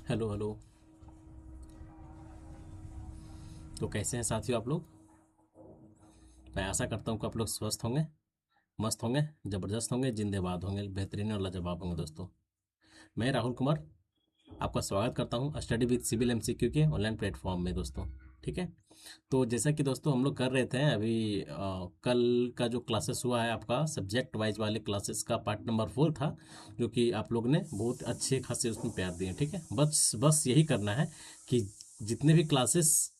Hello hello. तो कैसे हैं साथियों आप लोग? मैं आशा करता हूँ कि आप लोग स्वस्थ होंगे, मस्त होंगे, ज़बरदस्त होंगे, जिंदाबाद होंगे, बेहतरीन और लाजवाब होंगे दोस्तों। मैं राहुल कुमार आपका स्वागत करता हूँ स्टडी विद सिविल एमसीक्यू के ऑनलाइन प्लेटफॉर्म में दोस्तों। ठीक है। तो जैसा कि दोस्तों हम लोग कर रहे थे अभी कल का जो क्लासेस हुआ है आपका सब्जेक्ट वाइज वाले क्लासेस का पार्ट नंबर 4 था, जो कि आप लोग ने बहुत अच्छे खासे उसमें प्यार दिए। ठीक है, बस बस यही करना है कि जितने भी क्लासेस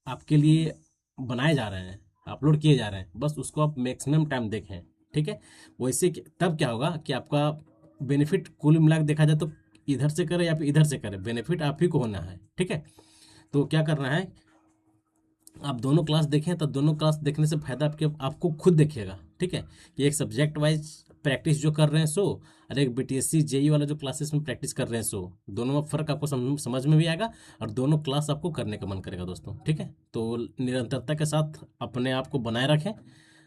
आपके लिए बनाए जा रहे हैं, अपलोड किए जा रहे हैं, बस उसको आप मैक्सिमम टाइम देखें। ठीक है। वैसे तब क्या होगा कि आपका बेनिफिट कुल मिला के देखा जाए तो इधर से करें या फिर इधर से करें, बेनिफिट आप ही को होना है। ठीक है। तो क्या करना है, आप दोनों क्लास देखें, तब दोनों क्लास देखने से फायदा आपको खुद देखिएगा। ठीक है। कि एक सब्जेक्ट वाइज प्रैक्टिस जो कर रहे हैं सो, और एक बीटीएससी जेई वाला जो क्लासेस में प्रैक्टिस कर रहे हैं सो, दोनों में फ़र्क आपको समझ में भी आएगा और दोनों क्लास आपको करने का मन करेगा दोस्तों। ठीक है। तो निरंतरता के साथ अपने आप को बनाए रखें,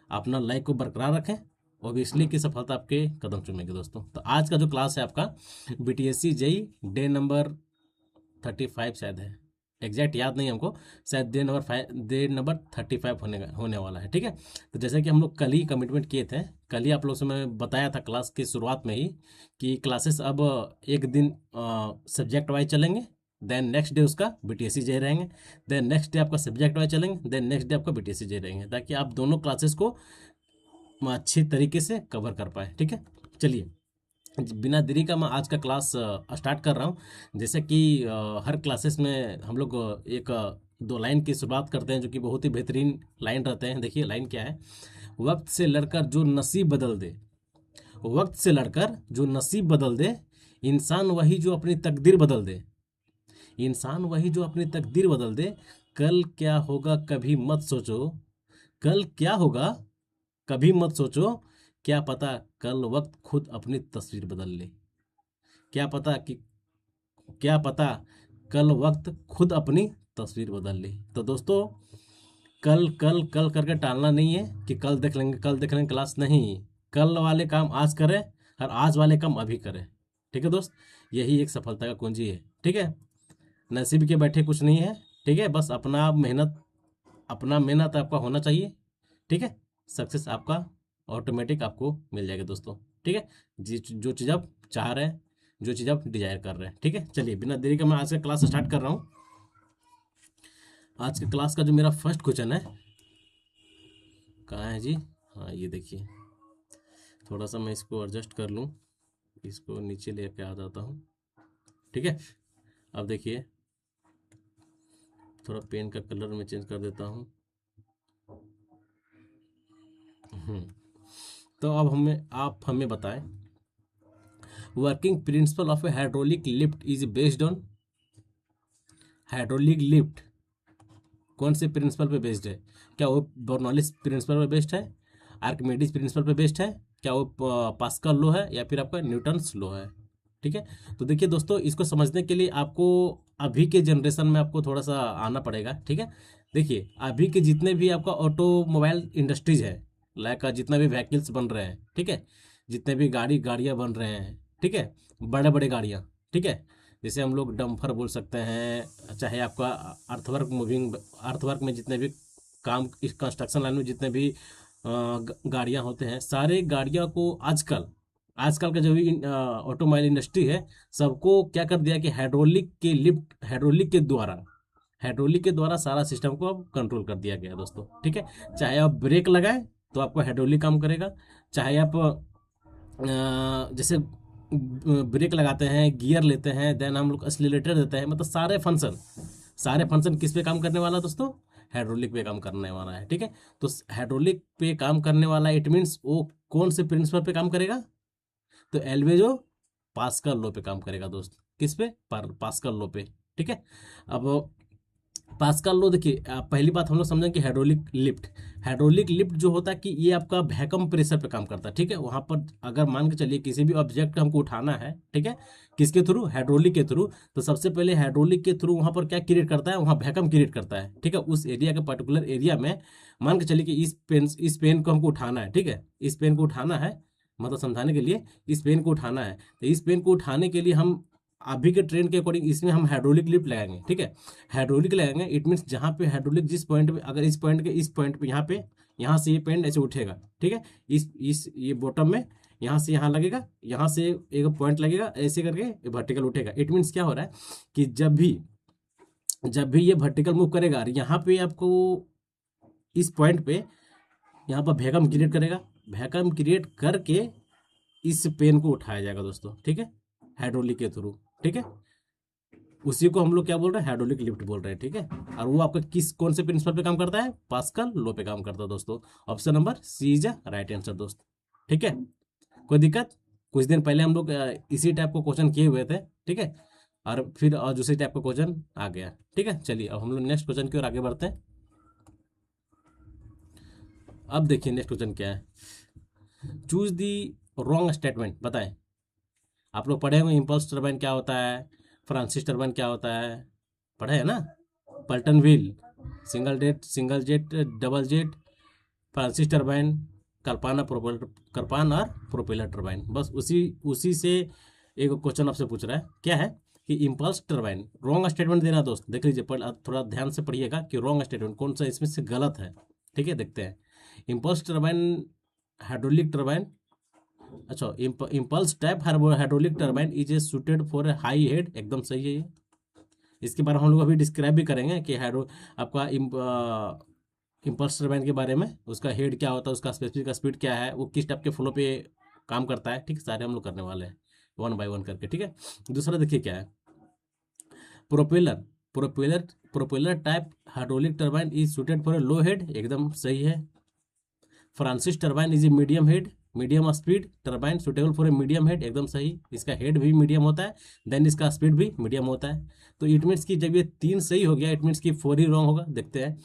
अपना लाइफ को बरकरार रखें, ओबियसली की सफलता आपके कदम चूमेगी दोस्तों। तो आज का जो क्लास है आपका बीटीएससी जेई डे नंबर 35 शायद है, एग्जैक्ट याद नहीं हमको। शायद डे नंबर 35 होने वाला है। ठीक है। तो जैसे कि हम लोग कल ही कमिटमेंट किए थे, कल ही आप लोग से मैं बताया था क्लास की शुरुआत में ही कि क्लासेस अब एक दिन सब्जेक्ट वाइज चलेंगे, देन नेक्स्ट डे उसका बीटीएससी जे रहेंगे, देन नेक्स्ट डे आपका सब्जेक्ट वाइज चलेंगे, देन नेक्स्ट डे आपका बीटीएससी जे रहेंगे, ताकि आप दोनों क्लासेस को अच्छी तरीके से कवर कर पाए। ठीक है। चलिए, बिना देरी का मैं आज का क्लास स्टार्ट कर रहा हूँ। जैसे कि हर क्लासेस में हम लोग दो लाइन की शुरुआत करते हैं, जो कि बहुत ही बेहतरीन लाइन रहते हैं। देखिए लाइन क्या है, वक्त से लड़कर जो नसीब बदल दे, वक्त से लड़कर जो नसीब बदल दे, इंसान वही जो अपनी तकदीर बदल दे, इंसान वही जो अपनी तकदीर बदल दे। कल क्या होगा कभी मत सोचो, कल क्या होगा कभी मत सोचो, क्या पता कल वक्त खुद अपनी तस्वीर बदल ले। क्या पता कि क्या पता कल वक्त खुद अपनी तस्वीर बदल ले। तो दोस्तों, कल कल कल करके टालना नहीं है कि कल देख लेंगे, कल देख लेंगे, क्लास नहीं। कल वाले काम आज करें और आज वाले काम अभी करें। ठीक है दोस्त, यही एक सफलता का कुंजी है। ठीक है। नसीब के बैठे कुछ नहीं है। ठीक है, बस अपना मेहनत आपका होना चाहिए। ठीक है। सक्सेस आपका ऑटोमेटिक आपको मिल जाएगा दोस्तों। ठीक है। जो चीज़ आप चाह रहे हैं, जो चीज़ आप डिजायर कर रहे हैं। ठीक है। चलिए, बिना देरी का मैं आज का क्लास स्टार्ट कर रहा हूँ। आज के क्लास का जो मेरा फर्स्ट क्वेश्चन है, कहाँ है जी? हाँ, ये देखिए, थोड़ा सा मैं इसको एडजस्ट कर लूँ, इसको नीचे लेके आ जाता हूँ। ठीक है। अब देखिए, थोड़ा पेन का कलर मैं चेंज कर देता हूँ। हम्म, तो अब आप हमें बताएं, working principle of A hydraulic lift is based on, hydraulic lift कौन से प्रिंसिपल पे बेस्ड है? क्या वो बर्नौलिस प्रिंसिपल पे बेस्ड है, आर्किमिडीज प्रिंसिपल पे बेस्ड है, क्या वो पास्कल लॉ है, या फिर आपका न्यूटन्स लॉ है? ठीक है। तो देखिए दोस्तों, इसको समझने के लिए आपको अभी के जनरेशन में आपको थोड़ा सा आना पड़ेगा। ठीक है। देखिए, अभी के जितने भी आपका ऑटोमोबाइल इंडस्ट्रीज है, लाइक जितना भी व्हीकल्स बन रहे हैं, ठीक है, जितने भी गाड़ियाँ बन रहे हैं, ठीक है, बड़े बड़े गाड़ियाँ, ठीक है, जैसे हम लोग डम्फर बोल सकते हैं, चाहे आपका अर्थवर्क में जितने भी काम, इस कंस्ट्रक्शन लाइन में जितने भी गाड़ियाँ होते हैं, सारे गाड़ियाँ को आजकल आजकल का जो भी ऑटोमोबाइल इंडस्ट्री है, सबको क्या कर दिया कि हाइड्रोलिक के द्वारा सारा सिस्टम को अब कंट्रोल कर दिया गया है दोस्तों। ठीक है। चाहे आप ब्रेक लगाए तो आपको हाइड्रोलिक काम करेगा, चाहे आप जैसे ब्रेक लगाते हैं, गियर लेते हैं, देन हम लोग एक्सीलरेटर देते हैं, मतलब सारे फंक्शन किस पे काम करने वाला है दोस्तों? हाइड्रोलिक पे काम करने वाला है। ठीक है। तो हाइड्रोलिक पे काम करने वाला, इट मीन्स वो कौन से प्रिंसिपल पे काम करेगा? तो एल्वेजो पास्कल लॉ पे काम करेगा दोस्त। किस पे? पास्कल लॉ पे। ठीक है। अब पास्कल लॉ देखिए, पहली बात हम लोग समझें कि हाइड्रोलिक लिफ्ट जो होता है कि ये आपका वैक्यूम प्रेशर पे काम करता है। ठीक है। वहां पर अगर मान के चलिए किसी भी ऑब्जेक्ट हमको उठाना है, ठीक है, किसके थ्रू? हाइड्रोलिक के थ्रू। तो सबसे पहले हाइड्रोलिक के थ्रू वहां पर क्या क्रिएट करता है? वहां वैक्यूम क्रिएट करता है। ठीक है। उस एरिया के पर्टिकुलर एरिया में मान के चलिए कि इस पेन को हमको उठाना है। ठीक है। इस पेन को उठाना है, मतलब समझाने के लिए, इस पेन को उठाना है। तो इस पेन को उठाने के लिए हम अभी के ट्रेंड के अकॉर्डिंग इसमें हम हाइड्रोलिक लिफ्ट लगाएंगे, ठीक है। हाइड्रोलिक लगाएंगे, इट मीन्स जहाँ पे हाइड्रोलिक जिस पॉइंट पे, अगर इस पॉइंट के इस पॉइंट पे यहाँ से ये पॉइंट ऐसे उठेगा, ठीक है। इस ये बॉटम में यहाँ से यहाँ लगेगा, यहाँ से एक पॉइंट लगेगा, ऐसे करके वर्टिकल उठेगा। इट मीन्स क्या हो रहा है कि जब भी ये वर्टिकल मूव करेगा, और यहाँ पे आपको इस पॉइंट पे यहाँ पर वैक्यूम क्रिएट करेगा, वैक्यूम क्रिएट करके इस पेन को उठाया जाएगा दोस्तों, ठीक है, हाइड्रोलिक के थ्रू, ठीक है। उसी को हम लोग क्या बोल रहे हैं, हाइड्रोलिक लिफ्ट बोल रहे हैं, ठीक है। और वो आपका कौन से प्रिंसिपल पे काम करता है, पास्कल लॉ पे काम करता है दोस्तों। Option number C is a right answer दोस्त, ठीक है। कोई दिक्कत? कुछ दिन पहले हम लोग इसी टाइप को क्वेश्चन किए हुए थे, ठीक है, और फिर दूसरी टाइप का क्वेश्चन आ गया, ठीक है। चलिए अब हम लोग नेक्स्ट क्वेश्चन की ओर आगे बढ़ते हैं। अब देखिए नेक्स्ट क्वेश्चन क्या है, चूज दी रॉन्ग स्टेटमेंट। बताएं, आप लोग पढ़े होंगे इम्पल्स टर्बाइन क्या होता है, फ्रांसिस टर्बाइन क्या होता है, पढ़े है ना। Pelton wheel, single jet, double jet, Francis turbine, Kaplan और प्रोपेलर टर्बाइन। बस उसी से एक क्वेश्चन आपसे पूछ रहा है, क्या है कि इम्पल्स टर्बाइन रॉन्ग स्टेटमेंट देना दोस्त। देख लीजिए, पर थोड़ा ध्यान से पढ़िएगा कि रॉन्ग स्टेटमेंट कौन सा इसमें से गलत है, ठीक है। देखते हैं, इम्पल्स टर्बाइन हाइड्रोलिक टर्बाइन, अच्छा, impulse type hydraulic turbine is a suited for a high head, एकदम सही है ये। इसके बारे में हम लोग अभी डिस्क्राइब भी करेंगे कि आपका इम्पल्स टर्बाइन के बारे में, उसका हेड क्या होता है, उसका स्पेसिफिक स्पीड क्या है, वो किस टाइप के फ्लो पे काम करता है, ठीक, सारे हम लोग करने वाले हैं वन बाय वन करके, ठीक है। दूसरा देखिए क्या है, propeller propeller type hydraulic turbine is suited for a low head, एकदम सही है। Francis turbine is a medium speed turbine suitable for a medium head, एकदम सही। इसका हेड भी मीडियम होता है, देन इसका स्पीड भी मीडियम होता है। तो इट मीन्स कि जब ये 3 सही हो गया, इट मीन्स कि 4 ही रॉन्ग होगा। देखते हैं,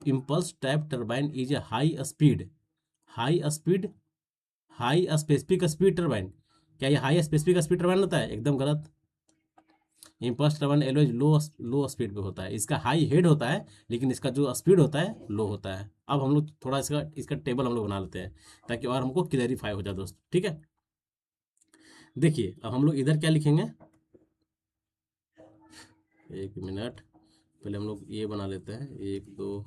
impulse type turbine is a high specific speed turbine. क्या ये हाई स्पेसिफिक स्पीड टर्बाइन होता है? एकदम गलत। इम्पल्स टर्बाइन एलवेज लो स्पीड पे होता है। इसका हाई हेड होता है, लेकिन इसका जो स्पीड होता है लो होता है। अब हम लोग थोड़ा इसका टेबल हम लोग बना लेते हैं, ताकि और हमको क्लैरिफाई हो जाए दोस्त, ठीक है। देखिए अब हम लोग इधर क्या लिखेंगे, एक मिनट, पहले हम लोग ये बना लेते हैं, 1 2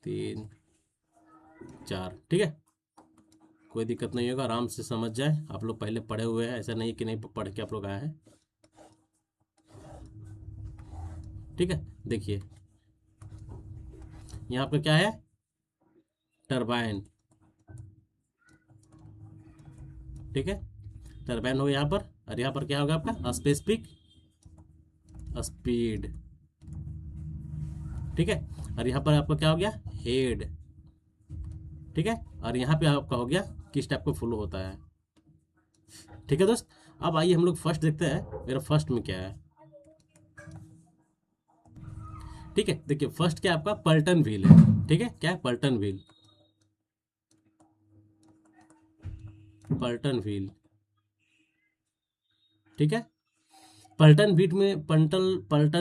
3 4, ठीक है। कोई दिक्कत नहीं होगा, आराम से समझ जाए। आप लोग पहले पढ़े हुए हैं, ऐसा नहीं कि नहीं पढ़ के आप लोग आए हैं, ठीक है। देखिए यहाँ पे क्या है, टरबाइन, ठीक है, टरबाइन हो यहाँ पर। और यहाँ पर क्या होगा आपका स्पेसिफिक स्पीड, ठीक है। और यहाँ पर आपका क्या हो गया, हेड, ठीक है। और यहाँ पे आपका हो गया किस टाइप का फ्लो होता है, ठीक है दोस्त। अब आइए हम लोग फर्स्ट देखते हैं, मेरा फर्स्ट में क्या है, ठीक है। देखिए फर्स्ट क्या आपका पल्टन व्हील है, ठीक है। क्या है, पल्टन व्हील, ठीक है। पल्टन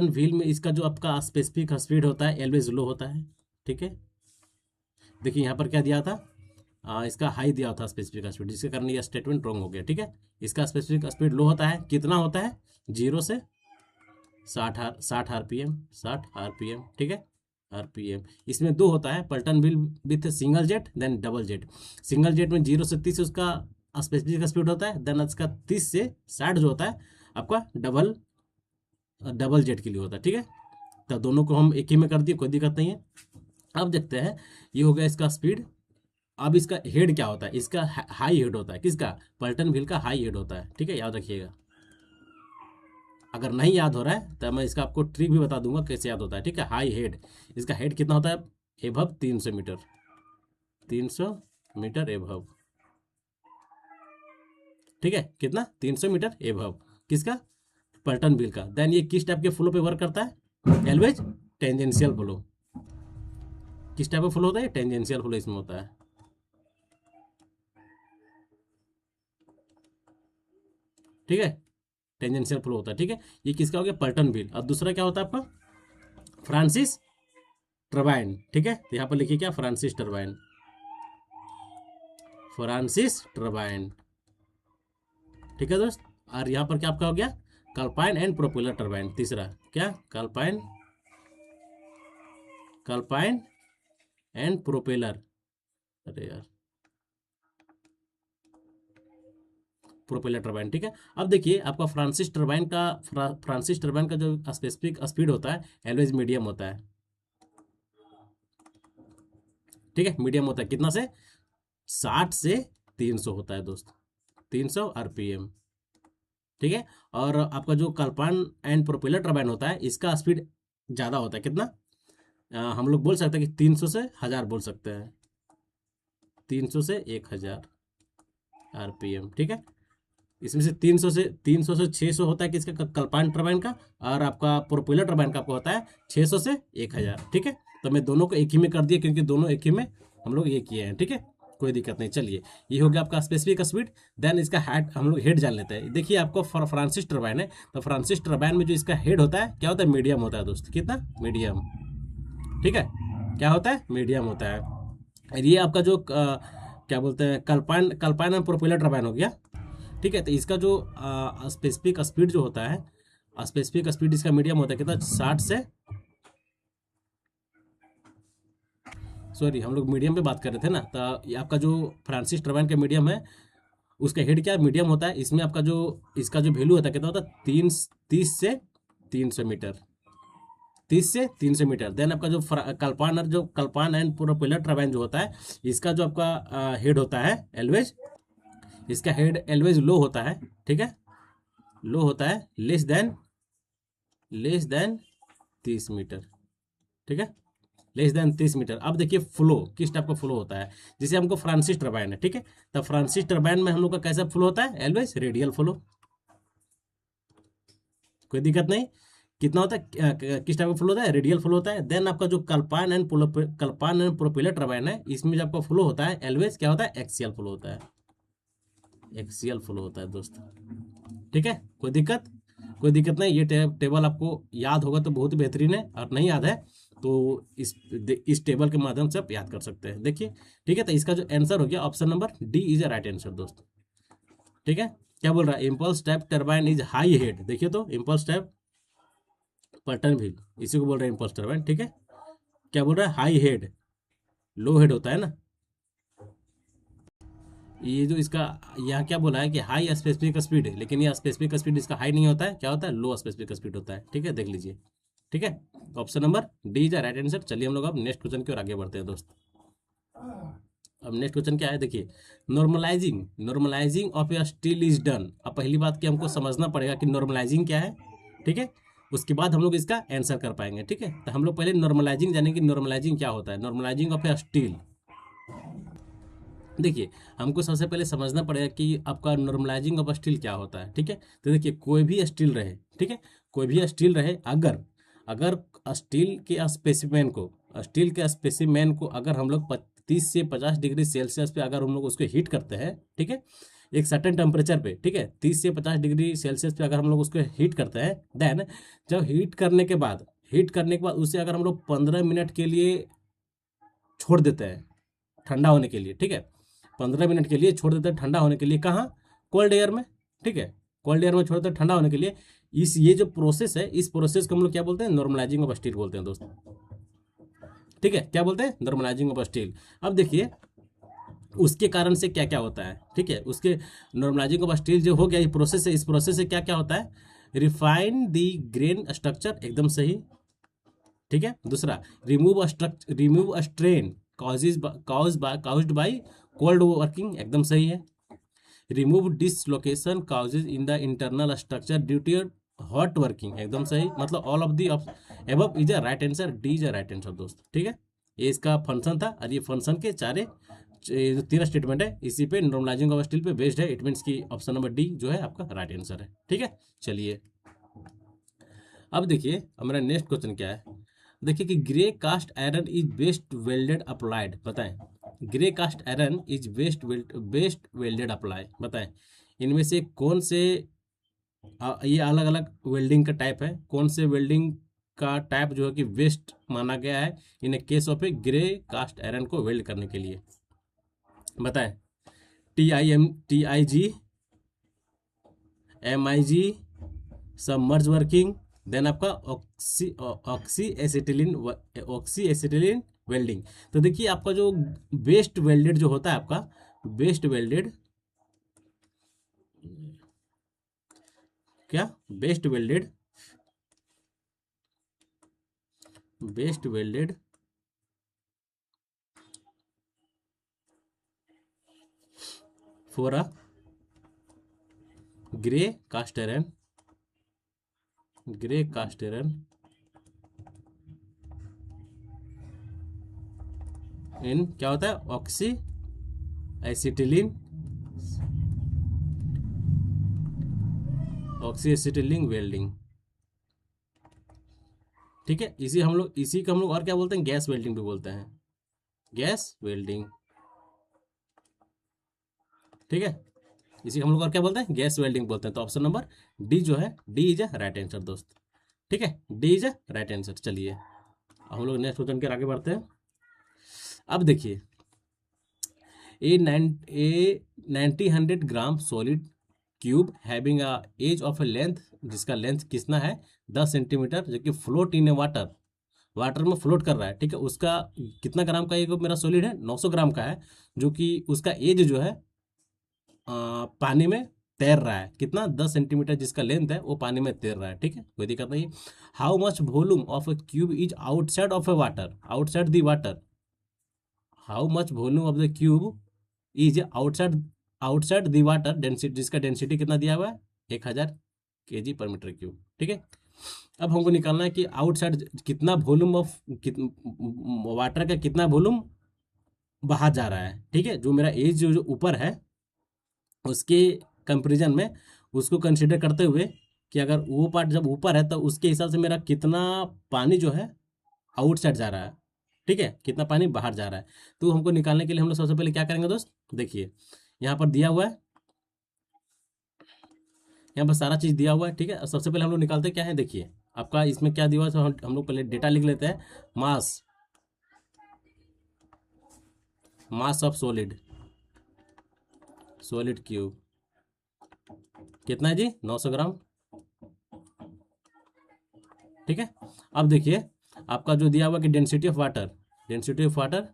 व्हील में इसका जो आपका स्पेसिफिक स्पीड होता है एलवेज लो होता है, ठीक है। देखिए यहाँ पर क्या दिया था, इसका हाई दिया था स्पेसिफिक स्पीड, जिसके कारण ये स्टेटमेंट रॉन्ग हो गया, ठीक है। इसका स्पेसिफिक स्पीड लो होता है, कितना होता है, 0 से 60 आरपीएम, ठीक है, आरपीएम। इसमें 2 होता है, Pelton wheel with single jet then double jet. Single jet में 0 से 30 उसका स्पेसिफिक स्पीड होता है, देन उसका 30 से 60 जो होता है आपका डबल जेट के लिए होता है, ठीक है। तो दोनों को हम एक ही में कर दिए, कोई दिक्कत नहीं है। अब देखते हैं, ये हो गया इसका स्पीड। अब इसका हेड क्या होता है, इसका हाई हेड होता है, किसका, पल्टन व्हील का हाई हेड होता है, ठीक है, याद रखिएगा। अगर नहीं याद हो रहा है तो मैं इसका आपको ट्रिक भी बता दूंगा कैसे याद होता है, ठीक है। हाई हेड, इसका हेड कितना होता है, एभव 300 मीटर, 300 मीटर एभव, ठीक है। कितना, 300 मीटर एभव, किसका, पल्टन व्हील का। देन ये किस टाइप के फ्लो पे वर्क करता है, एलवेज टेंजेंशियल फ्लो। किस टाइप का फ्लो होता है, टेंजेंशियल फ्लो इसमें होता है, ठीक है, टेंजेंशियल फ्लो होता है, ठीक है। ये किसका हो गया, पल्टन व्हील। और दूसरा क्या होता है आपका, फ्रांसिस टर्बाइन, ठीक है। तो यहाँ पर लिखिए क्या, फ्रांसिस टर्बाइन, ठीक है दोस्त। और यहाँ पर क्या आपका हो गया, कल्पाइन एंड प्रोपेलर टरबाइन। तीसरा क्या, कल्पाइन एंड प्रोपेलर, अरे यार, प्रोपेलर टरबाइन। ठीक है, अब देखिए आपका फ्रांसिस टरबाइन का जो स्पेसिफिक स्पीड होता है एलवेज मीडियम होता है। ठीक है, मीडियम होता है, कितना से 60 से 300 होता है दोस्त, 300 आरपीएम। ठीक है, और आपका जो कल्पाइन एंड प्रोपेलर टरबाइन होता है इसका स्पीड ज़्यादा होता है, कितना हम लोग बोल सकते हैं कि 300 से 1000 बोल सकते हैं, 300 से 1000 आरपीएम। ठीक है, इसमें से 300 से 600 होता है किसका, कल्पाइन टरबाइन का, और आपका प्रोपेलर टरबाइन का आपको होता है 600 से 1000। ठीक है, तो मैं दोनों को एक ही में कर दिया क्योंकि दोनों एक ही में हम लोग ये किए हैं। ठीक है, कोई दिक्कत नहीं। चलिए, ये हो गया आपका स्पेसिफिक स्पीड। देन इसका हेड हम लोग हेड जान लेते हैं। देखिए आपको फ्रांसिस टरबाइन है, तो फ्रांसिस टरबाइन में जो इसका हेड होता है क्या होता है, मीडियम होता है दोस्त, कितना, मीडियम। ठीक है, क्या होता है, मीडियम होता है। और ये आपका जो क्या बोलते हैं, कल्पाइन और प्रोपेलर टरबाइन हो गया। ठीक है, तो इसका जो स्पेसिफिक स्पीड जो होता है, स्पेसिफिक स्पीड इसका मीडियम होता है, कितना, 60 से, सॉरी हम लोग मीडियम पे बात कर रहे थे ना, तो ये आपका जो फ्रांसिस टरबाइन का मीडियम है उसका हेड क्या, मीडियम होता है। इसमें आपका जो इसका जो वैल्यू होता है कितना होता है, 30 से 300 मीटर, 30 से 300 मीटर। देन आपका जो कल्पाइन एंड प्रोपेलर टरबाइन जो होता है इसका जो आपका हेड होता है एलवेज, इसका हेड एलवेज लो होता है। ठीक है, लो होता है, लेस देन 30 मीटर। ठीक है, लेस देन 30 मीटर। अब देखिए फ्लो किस टाइप का फ्लो होता है, जैसे हमको फ्रांसिस टरबाइन है। ठीक है, तो फ्रांसिस टरबाइन में हम लोग का कैसा फ्लो होता है, एलवेज रेडियल फ्लो, कोई दिक्कत नहीं। कितना होता है, किस टाइप का फ्लो होता है, रेडियल फ्लो होता है। देन आपका जो कल्पाइन एंड प्रोपेलर टरबाइन है इसमें जो आपका फ्लो होता है एलवेज क्या होता है, एक्सियल फ्लो होता है, एक्सियल फ्लो होता है दोस्त। ठीक है, कोई दिक्कत नहीं। ये टेबल आपको याद होगा तो बहुत बेहतरीन है, और नहीं याद है तो इस टेबल के माध्यम से आप याद कर सकते हैं। देखिए, ठीक है, तो इसका जो आंसर हो गया option number D is a right answer दोस्त। ठीक है, क्या बोल रहा है, impulse type turbine is high head. देखिए तो इम्पल्स टाइप पैटर्न भी इसी को बोल रहे हैं इम्पल्स टरबाइन। ठीक है, क्या बोल रहा है, हाई हेड, लो हेड होता है ना। ये जो इसका यहाँ क्या बोला है कि हाई स्पेसिफिक स्पीड है, लेकिन ये स्पेसिफिक स्पीड इसका हाई नहीं होता है, क्या होता है, लो स्पेसिफिक स्पीड होता है। ठीक है, देख लीजिए। ठीक है, option number D is right answer. चलिए हम लोग अब नेक्स्ट क्वेश्चन की ओर आगे बढ़ते हैं दोस्त। अब नेक्स्ट क्वेश्चन क्या है, देखिए, normalising of A steel is done. अब पहली बात कि हमको समझना पड़ेगा कि नॉर्मलाइजिंग क्या है। ठीक है, उसके बाद हम लोग इसका आंसर कर पाएंगे। ठीक है, तो हम लोग पहले नॉर्मलाइजिंग जानेंगे, नॉर्मलाइजिंग क्या होता है, नॉर्मलाइजिंग ऑफ ए स्टील। देखिए, हमको सबसे पहले समझना पड़ेगा कि आपका नॉर्मलाइजिंग ऑफ स्टील क्या होता है। ठीक है, तो देखिए कोई भी स्टील रहे, ठीक है, कोई भी स्टील रहे, अगर अगर स्टील के स्पेसिमेन को अगर हम लोग 30 से 50 डिग्री सेल्सियस पे अगर हम लोग उसको हीट करते हैं, ठीक है, एक सर्टेन टेम्परेचर पे, ठीक है, 30 से 50 डिग्री सेल्सियस पे अगर हम लोग उसको हीट करते हैं, देन जब हीट करने के बाद उसे अगर हम लोग 15 मिनट के लिए छोड़ देते हैं ठंडा होने के लिए, ठीक है, 15 मिनट के लिए छोड़ देते हैं ठंडा होने के लिए, कहाँ, कोल्ड एयर में। ठीक है, कोल्ड एयर में छोड़ देते हैं ठंडा होने के लिए। ये जो प्रोसेस है, इस प्रोसेस को हम लोग क्या बोलते हैं, नॉर्मलाइजिंग ऑफ स्टील बोलते हैं दोस्तों। ठीक है, क्या बोलते हैं, नॉर्मलाइजिंग ऑफ स्टील। अब देखिए उसके कारण से क्या क्या होता है। ठीक है, उसके नॉर्मलाइजिंग ऑफ स्टील जो हो गया ये प्रोसेस है, इस प्रोसेस से क्या क्या होता है, रिफाइन द ग्रेन स्ट्रक्चर, एकदम सही। ठीक है, दूसरा remove strain caused by cold working, एकदम सही है। Remove dislocation causes in the internal structure due to hot working, एकदम सही। मतलब all of the above is a right answer, D is a right answer दोस्त। ठीक है, ये इसका फंक्शन था, और ये फंक्शन के जो 3 स्टेटमेंट है इसी पे नॉर्मलाइजिंग ऑफ स्टील पे बेस्ड है। इट मीन्स की ऑप्शन नंबर डी जो है आपका राइट आंसर है। ठीक है, चलिए अब देखिए हमारा नेक्स्ट क्वेश्चन क्या है। देखिए कि grey cast iron is best welded applied, बताएं, grey cast iron is best welded apply, बताएं इनमें से कौन से ये अलग अलग वेल्डिंग का टाइप है, कौन से वेल्डिंग का टाइप जो है कि बेस्ट माना गया है in case of a grey cast iron को वेल्ड करने के लिए, बताएं, TIG, MIG, submerge working, then आपका ऑक्सी एसिटिलीन वेल्डिंग। तो देखिए आपका जो बेस्ट वेल्डेड जो होता है आपका, बेस्ट वेल्डेड, क्या best welded, best welded for a grey cast iron, grey cast iron in क्या होता है, oxy acetylene, oxy acetylene welding. ठीक है, इसी को हम लोग और क्या बोलते हैं, गैस वेल्डिंग भी बोलते हैं, गैस वेल्डिंग। ठीक है, इसी को हम लोग और क्या बोलते हैं, गैस वेल्डिंग बोलते हैं। तो ऑप्शन नंबर डी जो है, D is a right answer दोस्त। ठीक है, D is a right answer. चलिए अब हम लोग नेक्स्ट क्वेश्चन के आगे बढ़ते हैं। अब देखिए, a 90 100 gram solid cube having a edge of a length, जिसका लेंथ कितना है, 10 सेंटीमीटर, जो कि float in a water, water में फ्लोट कर रहा है। ठीक है, उसका कितना ग्राम का एक मेरा सॉलिड है, 900 ग्राम का है, जो कि उसका एज जो है पानी में तैर रहा है, कितना, 10 सेंटीमीटर, जिसका लेंथ है वो पानी में तैर रहा है। ठीक है, कोई दिक्कत नहीं। How much volume of A cube is outside of A water, outside the water, how much volume of the cube is outside, outside the water, density, जिसका डेंसिटी कितना दिया हुआ है, 1000 kg/m3। ठीक है, अब हमको निकालना है कि आउटसाइड कितना वॉल्यूम ऑफ, वाटर का कितना वॉल्यूम बाहर जा रहा है। ठीक है, जो मेरा एज जो ऊपर है उसके कंपेरिजन में, उसको कंसिडर करते हुए कि अगर वो पार्ट जब ऊपर है तो उसके हिसाब से मेरा कितना पानी जो है आउटसाइड जा रहा है। ठीक है, कितना पानी बाहर जा रहा है। तो हमको निकालने के लिए हम लोग सबसे पहले क्या करेंगे दोस्त, देखिए यहाँ पर दिया हुआ है, यहाँ पर सारा चीज़ दिया हुआ है। ठीक है, अब सबसे पहले हम लोग निकालते क्या है, देखिए आपका इसमें क्या दिया हुआ है, तो हम लोग पहले डेटा लिख लेते हैं। Mass, mass of solid, solid cube कितना है जी, 900 ग्राम। ठीक है, अब देखिए आपका जो दिया हुआ कि density of water, density of water,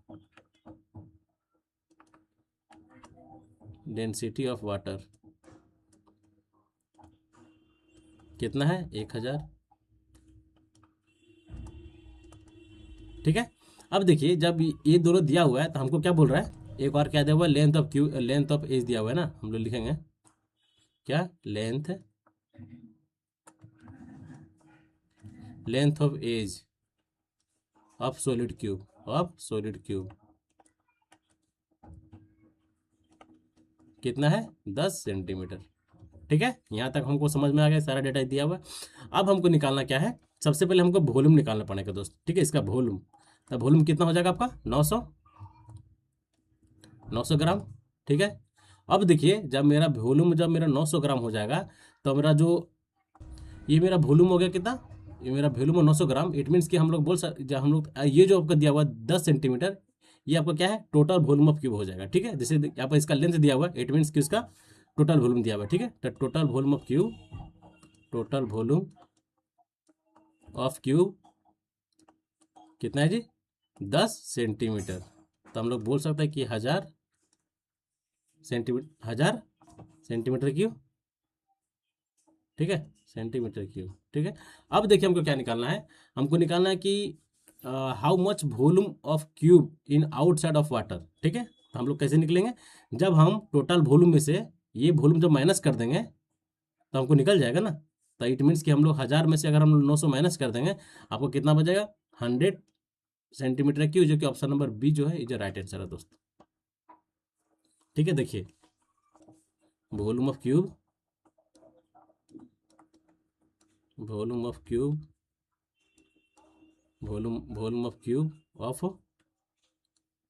density of water कितना है, 1000। ठीक है, अब देखिए जब ये दोनों दिया हुआ है तो हमको क्या बोल रहा है, एक और क्या दिया हुआ है, length of cube, length of edge दिया हुआ है ना, हम लोग लिखेंगे क्या, length, length of edge of solid cube, of solid cube कितना है, 10 सेंटीमीटर। ठीक है, यहाँ तक हमको समझ में आ गया, सारा डेटा दिया हुआ है। अब हमको निकालना क्या है, सबसे पहले हमको वॉल्यूम निकालना पड़ेगा दोस्त। ठीक है, इसका वॉल्यूम, तो वॉल्यूम कितना हो जाएगा आपका, 900 ग्राम। ठीक है, अब देखिए जब मेरा वॉल्यूम, जब मेरा 900 ग्राम हो जाएगा, तो मेरा जो ये मेरा वॉल्यूम हो गया कितना, ये मेरा वॉल्यूम है 900 ग्राम। इट मीन्स कि हम लोग बोल सकते, जब हम लोग ये जो आपका दिया हुआ 10 सेंटीमीटर, ये आपका क्या है, टोटल वॉल्यूम ऑफ क्यूब हो जाएगा। ठीक है, जैसे यहाँ पर इसका लेंथ दिया हुआ है, इट मीन्स कि उसका टोटल वॉल्यूम दिया हुआ है। ठीक है, तो total volume of cube, total volume of cube कितना है जी, 10 सेंटीमीटर। तो हम लोग बोल सकते हैं कि 1000 सेंटीमीटर, 1000 सेंटीमीटर क्यूब। ठीक है, सेंटीमीटर क्यूब। ठीक है, अब देखिए हमको क्या निकालना है, हमको निकालना है कि how much volume of cube in outside of water. ठीक है, तो हम लोग कैसे निकलेंगे, जब हम टोटल वॉल्यूम में से ये वॉल्यूम जब माइनस कर देंगे तो हमको निकल जाएगा ना। तो इट मीन्स कि हम लोग 1000 में से अगर हम 900 माइनस कर देंगे, आपको कितना बचेगा, 100 सेंटीमीटर क्यूब, जो कि ऑप्शन नंबर बी जो है इज राइट आंसर है दोस्त। ठीक है, देखिए volume of cube, volume of cube, volume of cube of,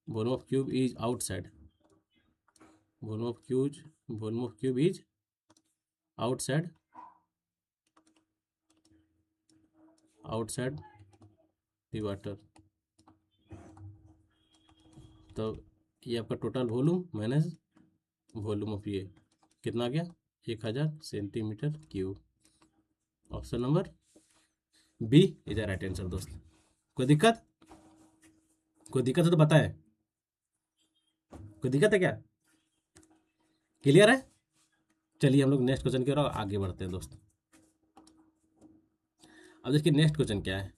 volume of cube is outside, volume of cube, volume of cube is outside, outside the water. तो ये आपका total volume minus volume of ये कितना आ गया, 1000 centimetre cube. Option number B is the right answer दोस्त। कोई दिक्कत? कोई दिक्कत है तो बताएं। कोई दिक्कत है क्या? क्लियर है? चलिए हम लोग नेक्स्ट क्वेश्चन की ओर आगे बढ़ते हैं दोस्त। अब देखिए नेक्स्ट क्वेश्चन क्या है।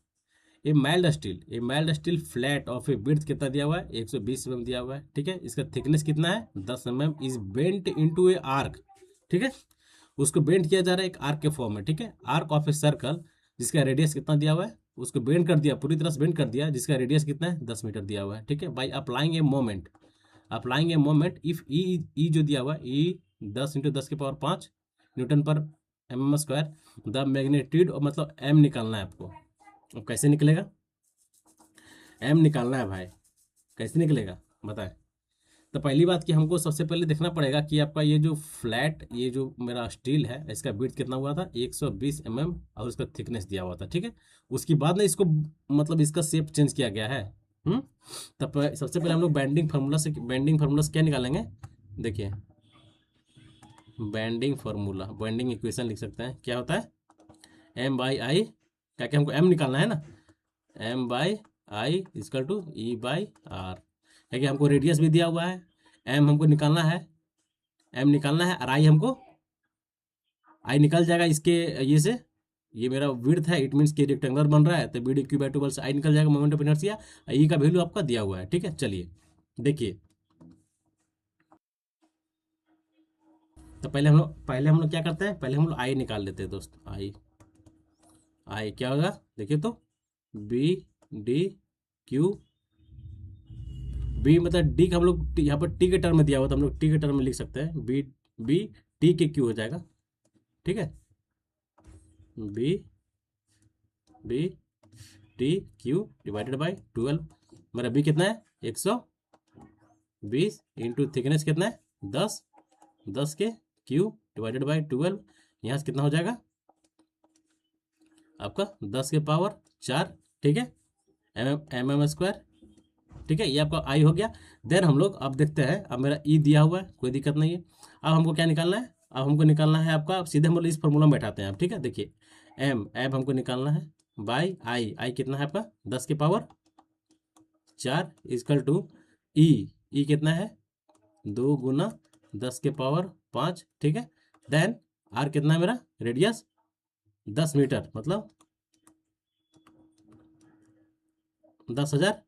ए mild steel flat of A width कितना दिया हुआ है? 120 mm दिया हुआ है, ठीक है। इसका थिकनेस कितना है? 10 mm। Is bent into A arc, ठीक है। उसको बेंट किया जा रहा है एक आर्क के फॉर्म में, ठीक है। आर्क ऑफ ए सर्कल जिसका रेडियस कितना दिया हुआ है, उसको बेंड कर दिया, पूरी तरह से बेंड कर दिया, जिसका रेडियस कितना है? 10 मीटर दिया हुआ है, ठीक है। By applying a moment if E जो दिया हुआ है ई 10 × 10⁵ न्यूटन पर mm², द मैग्नीट्यूड, मतलब एम निकालना है आपको। अब कैसे निकलेगा? एम निकालना है भाई, कैसे निकलेगा बताएं। तो पहली बात कि हमको सबसे पहले देखना पड़ेगा कि आपका ये जो फ्लैट, ये जो मेरा स्टील है, इसका विड्थ कितना हुआ था? 120 mm, और इसका थिकनेस दिया हुआ था, ठीक है। उसके बाद ना इसको, मतलब इसका शेप चेंज किया गया है। हम्म तब सबसे पहले हम लोग बैंडिंग फार्मूला से क्या निकालेंगे? देखिए, बैंडिंग इक्वेशन लिख सकते हैं। क्या होता है? M/I, क्या क्या हमको एम निकालना है ना। M/I = E/R, है कि हमको रेडियस भी दिया हुआ है, एम हमको निकालना है, एम निकालना है, और आई निकल जाएगा इसके, ये से, ये मेरा विड्थ है, इट मीन्स कि रेक्टेंगुलर बन रहा है, तो BD³ से आई निकल जाएगा, मोमेंट ऑफ इनर्शिया। ई का वैल्यू आपका दिया हुआ है, ठीक है। चलिए देखिए, तो पहले हम लोग क्या करते हैं? पहले हम लोग आई निकाल लेते हैं दोस्त। आई क्या होगा? देखिए तो, BD/Q, बी मतलब डी का हम लोग यहाँ पर टी के टर्म में दिया हुआ, तो हम लोग टी के टर्म में लिख सकते हैं। बी टी के क्यू हो जाएगा, ठीक है। B B T Q divided by 12। मेरा बी कितना है? 120 इंटू थिकनेस कितना है? 10 के क्यू डिवाइडेड बाई 12। यहाँ से कितना हो जाएगा आपका? 10⁴, ठीक है। mm², ठीक है। ये आपका आई हो गया। देन हम लोग अब देखते हैं, अब मेरा ई दिया हुआ है, कोई दिक्कत नहीं है। अब हमको क्या निकालना है? अब हमको निकालना है आपका, अब सीधे हम लोग इस फॉर्मूला में बैठाते हैं आप, ठीक है। देखिए, एम हमको निकालना है बाई आई कितना है आपका? 10⁴ इजकल टू ई कितना है? 2 × 10⁵, ठीक है। देन आर कितना है मेरा? रेडियस 10 मीटर, मतलब 10,000,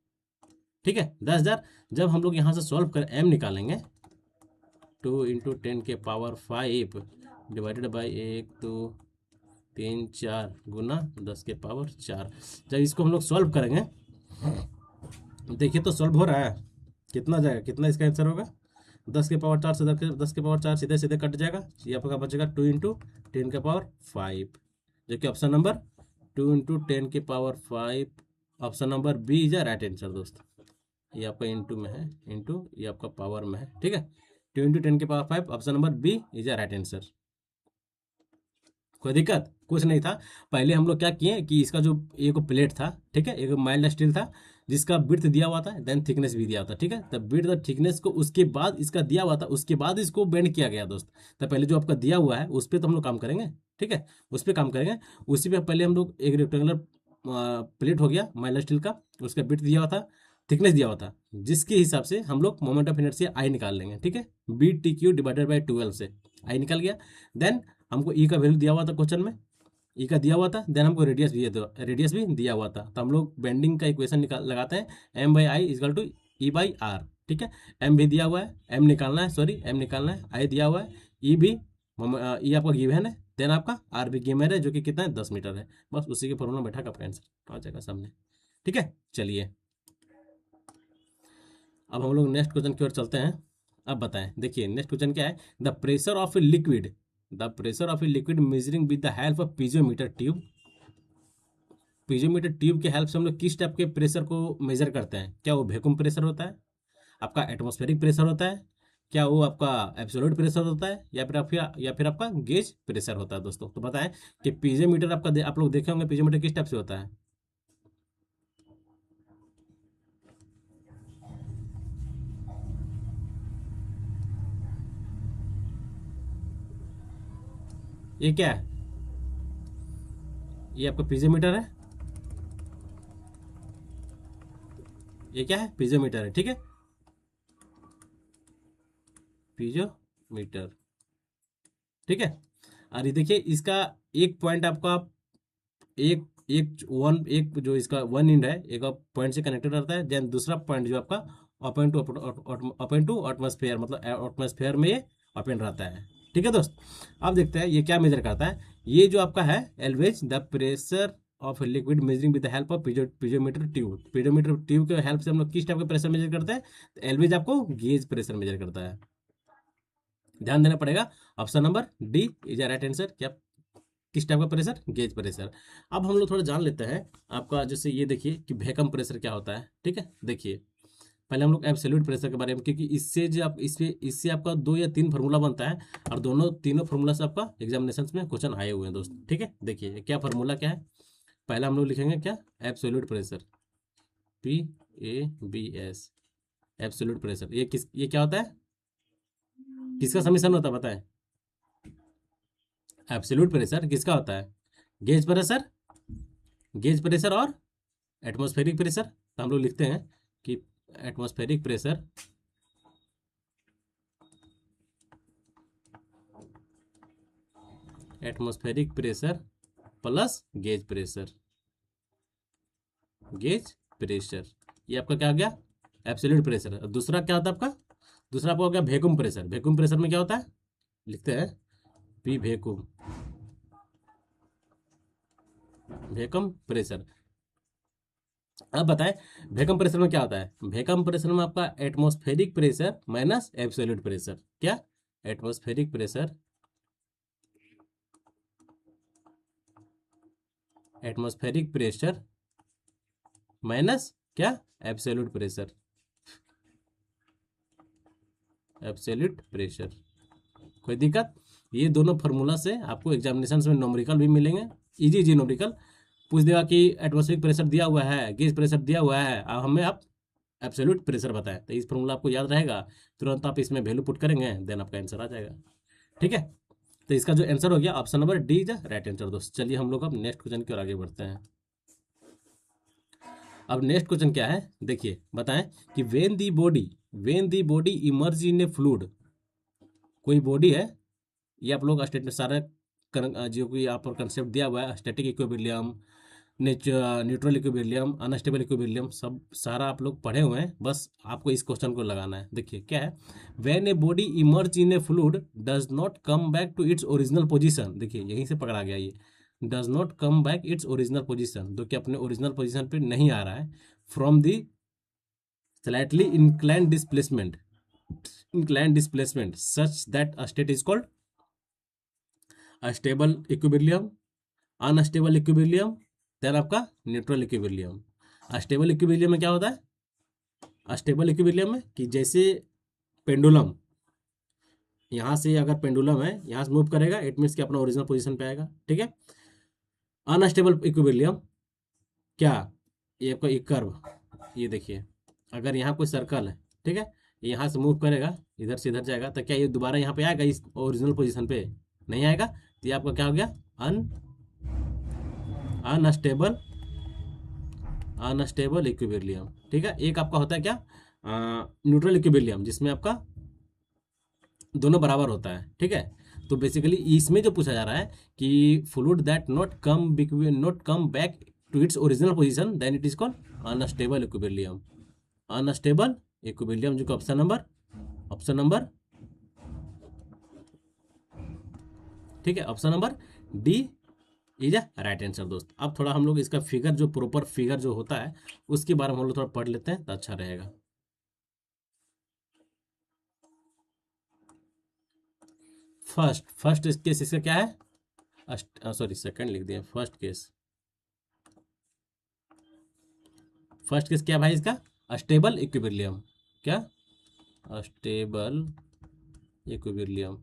ठीक है। 10,000। जब हम लोग यहाँ से सॉल्व कर एम निकालेंगे, 2 × 10⁵ डिवाइडेड बाई 1 2 3 4 गुना 10⁴। जब इसको हम लोग सॉल्व करेंगे, देखिए तो सॉल्व हो रहा है, कितना जाएगा, कितना इसका आंसर होगा? 10⁴ से 10⁴ सीधे सीधे कट जाएगा, ये आपका बचेगा 2 × 10⁵, जो कि option number 2 × 10⁵, option number B is a right answer दोस्त। ये आपका इंटू में है, इंटू ये आपका पावर में है, ठीक है। 2 × 10⁵, option number B is a right answer. कोई दिक्कत? कुछ नहीं था। पहले हम लोग क्या किए कि इसका जो एक प्लेट था, ठीक है, एक माइल्ड स्टील था, जिसका विड्थ दिया हुआ था, देन थिकनेस भी दिया हुआ था, ठीक है। तब विड्थ और थिकनेस को उसके बाद इसका दिया हुआ था, उसके बाद इसको बेंड किया गया दोस्त। तो पहले जो आपका दिया हुआ है उस पर तो हम लोग काम करेंगे, ठीक है, उस पर काम करेंगे। उसी पे पहले हम लोग एक रेक्टेंगुलर प्लेट हो गया माइल्ड स्टील का, उसका विड्थ दिया हुआ था, थिकनेस दिया हुआ था, जिसके हिसाब से हम लोग मोमेंट ऑफ इनर्शिया आई निकाल लेंगे, ठीक है। BTQ डिवाइडेड बाई 12 से आई निकल गया। देन हमको ई का वैल्यू दिया हुआ था क्वेश्चन में, ई का दिया हुआ था। देन हमको रेडियस भी दिया हुआ था, तो हम लोग बेंडिंग का इक्वेशन लगाते हैं, M/I = E/R, ठीक है। एम भी दिया हुआ है, एम निकालना है, आई दिया हुआ है, ई भी, ई आपका गिवन है, देन आपका आर भी गिवन है, जो कि कितना है? 10 मीटर है। बस उसी के फॉर्मूला बैठा का आपका आंसर आ जाएगा सामने, ठीक है। चलिए अब हम लोग नेक्स्ट क्वेश्चन की ओर चलते हैं। अब बताएं, देखिए नेक्स्ट क्वेश्चन क्या है। The pressure of a liquid measuring with the help of piezometer tube के हेल्प से हम लोग किस टाइप के प्रेशर को मेजर करते हैं? क्या वो वैक्यूम प्रेशर होता है, आपका एटमॉस्फेरिक प्रेशर होता है, क्या वो आपका एब्सोल्यूट प्रेशर होता है, या फिर आपका गेज प्रेशर होता है दोस्तों? तो बताएं कि पीजोमीटर आप लोग देखे होंगे, पीजोमीटर किस टाइप से होता है? ये क्या है? ये आपका पीजोमीटर है, ये क्या है, पीजोमीटर है, ठीक है, पीजोमीटर, ठीक है। और ये देखिए इसका एक पॉइंट आपका, एक एक जो इसका वन इंड है एक पॉइंट से कनेक्टेड रहता है, देन दूसरा पॉइंट जो आपका ओपन टू एटमॉस्फेयर, मतलब एटमॉस्फेयर में ये ओपन रहता है, ठीक है दोस्त। अब देखते हैं ये क्या मेजर करता है। ये जो आपका है always the pressure of liquid measuring with the help of piezometer tube. Piezometer tube के हेल्प से हम लोग किस टाइप का प्रेशर मेजर करते हैं, तो एलवेज आपको गेज प्रेशर मेजर करता है, ध्यान देना पड़ेगा। Option number D is right answer. क्या, किस टाइप का प्रेशर, गेज प्रेशर। अब हम लोग थोड़ा जान लेते हैं आपका, जैसे ये देखिए कि वैक्यूम प्रेशर क्या होता है, ठीक है। देखिए पहले हम लोग एब्सोल्यूट प्रेशर के बारे में, क्योंकि इससे जो आप इससे आपका 2 या 3 फार्मूला बनता है, और तीनों फार्मूला से आपका एग्जामिनेशन में क्वेश्चन आए हुए हैं दोस्त, ठीक है। देखिए क्या फार्मूला क्या है, पहला हम लोग लिखेंगे क्या, absolute pressure, PABS, absolute pressure. ये क्या होता है, किसका समीकरण होता है बताएं। एब्सोल्यूट प्रेशर किसका होता है, गेज प्रेशर, गेज प्रेशर और एटमॉस्फेरिक प्रेशर। तो हम लोग लिखते हैं कि atmospheric pressure atmospheric pressure plus gauge pressure, gauge pressure, ये आपका क्या हो गया, एब्सोल्यूट प्रेशर। दूसरा क्या होता है आपका, दूसरा आपका हो गया वैक्यूम प्रेशर। वैक्यूम प्रेशर में क्या होता है, लिखते हैं पी वैक्यूम, वैक्यूम प्रेशर। अब बताएं वैक्यूम प्रेशर में क्या होता है, वैक्यूम प्रेशर में आपका atmospheric pressure minus absolute pressure, क्या, atmospheric pressure, atmospheric pressure minus क्या, एब्सोल्यूट प्रेशर, एब्सोल्यूट प्रेशर। कोई दिक्कत, ये दोनों फार्मूला से आपको एग्जामिनेशन में नोमरिकल भी मिलेंगे, इजी इजी नोमरिकल पूछ देगा कि एटमॉस्फेरिक प्रेशर दिया हुआ है, गेज प्रेशर दिया हुआ है, अब हमें आप एब्सोल्यूट प्रेशर बताएं, तो इस फार्मूला आपको याद रहेगा, तुरंत आप इसमें वैल्यू पुट करेंगे, देन आपका आंसर आ जाएगा, ठीक है। तो इसका जो आंसर हो गया option number D is right answer दोस्त। चलिए हम लोग अब नेक्स्ट क्वेश्चन की ओर आगे बढ़ते हैं। अब नेक्स्ट क्वेश्चन क्या है, देखिए बताएं कि when the body immerse in a fluid, कोई बॉडी है, ये आप लोग स्टेट में सारा जो कि यहाँ पर कंसेप्ट दिया हुआ है, static equilibrium, neutral equilibrium, unstable equilibrium, सब सारा आप लोग पढ़े हुए हैं, बस आपको इस क्वेश्चन को लगाना है। देखिए क्या है, when a body immerse in a fluid does not come back to its original position, देखिए यहीं से पकड़ा गया ये, does not come back its original position, जो कि अपने ओरिजिनल पोजीशन पे नहीं आ रहा है, from the slightly inclined displacement such that a state is called a stable equilibrium, unstable equilibrium, then आपका न्यूट्रल इक्विलिब्रियम। अस्टेबल इक्विलिब्रियम में क्या होता है, अस्टेबल इक्विलिब्रियम में कि जैसे पेंडुलम, यहाँ से अगर पेंडुलम है यहाँ से मूव करेगा, इट मीन्स कि अपना ओरिजिनल पोजीशन पे आएगा, ठीक है। अनस्टेबल इक्विलिब्रियम क्या, ये आपका एक कर्व, ये देखिए अगर यहाँ कोई सर्कल है, ठीक है, यहाँ से मूव करेगा, इधर से इधर जाएगा, तो क्या ये दोबारा यहाँ पे आएगा इस ओरिजिनल पोजीशन पे, नहीं आएगा। तो ये आपका क्या हो गया, अनस्टेबल अनस्टेबल इक्विलिब्रियम, ठीक है। एक आपका होता है क्या, न्यूट्रल इक्विलिब्रियम, जिसमें आपका दोनों बराबर होता है, ठीक है। तो बेसिकली इसमें जो पूछा जा रहा है कि fluid that not come back to its original position then it is called unstable equilibrium, unstable equilibrium, जो ऑप्शन नंबर ठीक है, option number D is a right answer दोस्त। अब थोड़ा हम लोग इसका फिगर, जो प्रॉपर फिगर जो होता है उसके बारे में हम लोग थोड़ा पढ़ लेते हैं तो अच्छा रहेगा। फर्स्ट केस इसका क्या है, सॉरी सेकंड लिख दिया, फर्स्ट केस क्या भाई इसका, अस्टेबल इक्विलिब्रियम, क्या, अस्टेबल इक्विलिब्रियम,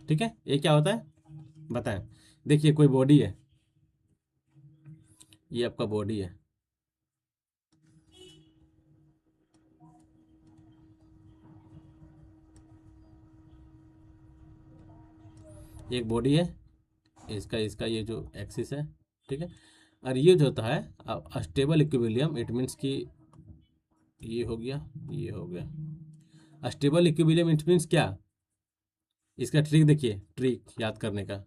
ठीक है। ये क्या होता है बताएं, देखिए कोई बॉडी है, ये आपका बॉडी है, एक बॉडी है, इसका इसका ये जो एक्सिस है, ठीक है। और ये जो होता है स्टेबल इक्विलिब्रियम, इट मीन्स कि ये हो गया, ये हो गया स्टेबल इक्विलिब्रियम। इट मीन्स क्या, इसका ट्रिक देखिए, ट्रिक याद करने का,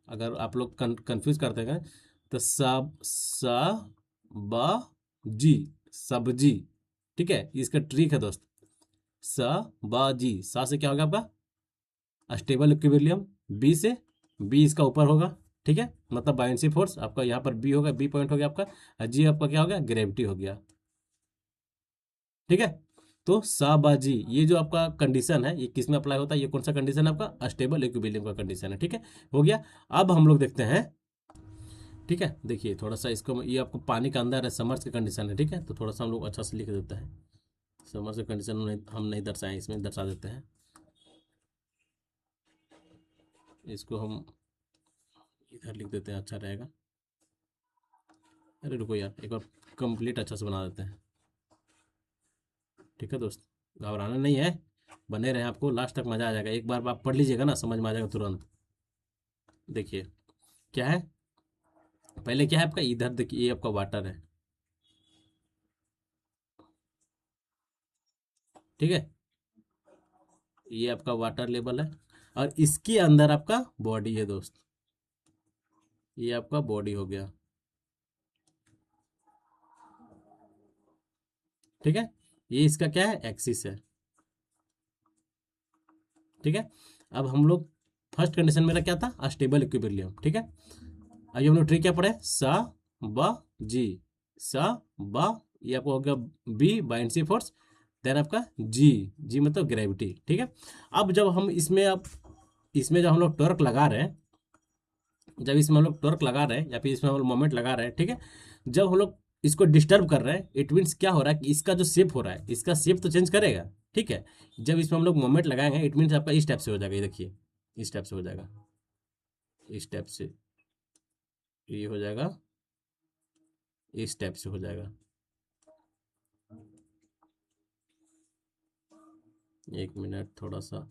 अगर आप लोग कंफ्यूज करते हैं तो सब सा बा जी, सब्जी, ठीक है। इसका ट्रिक है दोस्त, सा बा जी, सा से क्या होगा आपका स्टेबल इक्विलिब्रियम, बी से, बी इसका ऊपर होगा, ठीक है, मतलब बायनेंसी फोर्स आपका यहाँ पर बी होगा, बी पॉइंट हो गया आपका, और जी आपका क्या हो गया, ग्रेविटी हो गया, ठीक है। तो साबाजी, ये जो आपका कंडीशन है ये किस में अप्लाई होता है, ये कौन सा कंडीशन है आपका, स्टेबल इक्विलिब्रियम का कंडीशन है, ठीक है, हो गया। अब हम लोग देखते हैं, ठीक है, देखिए थोड़ा सा इसको, ये आपको पानी का अंदर है, समर्स की कंडीशन है, ठीक है, तो थोड़ा सा हम लोग अच्छा से लिख देते हैं। समर्स की कंडीशन हम नहीं दर्शाएं, इसमें दर्शा देते हैं, इसको हम इधर लिख देते हैं, अच्छा रहेगा। अरे रुको यार, एक बार कंप्लीट अच्छा से बना देते हैं, ठीक है दोस्त, घबराना नहीं है, बने रहे, आपको लास्ट तक मजा आ जाएगा, एक बार आप पढ़ लीजिएगा ना समझ में आ जाएगा तुरंत। देखिए क्या है, पहले क्या है आपका, इधर देखिए ये आपका वाटर है, ठीक है, ये आपका वाटर लेवल है, और इसके अंदर आपका बॉडी है दोस्त, ये आपका बॉडी हो गया, ठीक है, ये इसका क्या है, एक्सिस है, ठीक है। अब हम लोग फर्स्ट कंडीशन मेरा क्या था, स्टेबल इक्विलिब्रियम, ठीक है। आइए हम लोग ट्रिक क्या पढ़े, सा बा जी, सा बा, ये आपको हो गया बी बाइंसी फोर्स, देन आपका जी, जी मतलब ग्रेविटी, ठीक है। अब जब हम इसमें, अब इसमें जब हम लोग टॉर्क लगा रहे हैं, जब इसमें हम लोग टॉर्क लगा रहे हैं या फिर इसमें हम लोग मोमेंट लगा रहे हैं, ठीक है, जब हम लोग इसको डिस्टर्ब कर रहे हैं, इट मीन्स क्या हो रहा है कि इसका जो शेप हो रहा है, इसका शेप तो चेंज करेगा, ठीक है। जब इसमें हम लोग मोमेंट लगाएंगे, इट मीन्स आपका इस टाइप से हो जाएगा, ये देखिए इस टाइप से हो जाएगा, इस टाइप से ये हो जाएगा, इस टाइप से हो जाएगा, एक मिनट थोड़ा सा,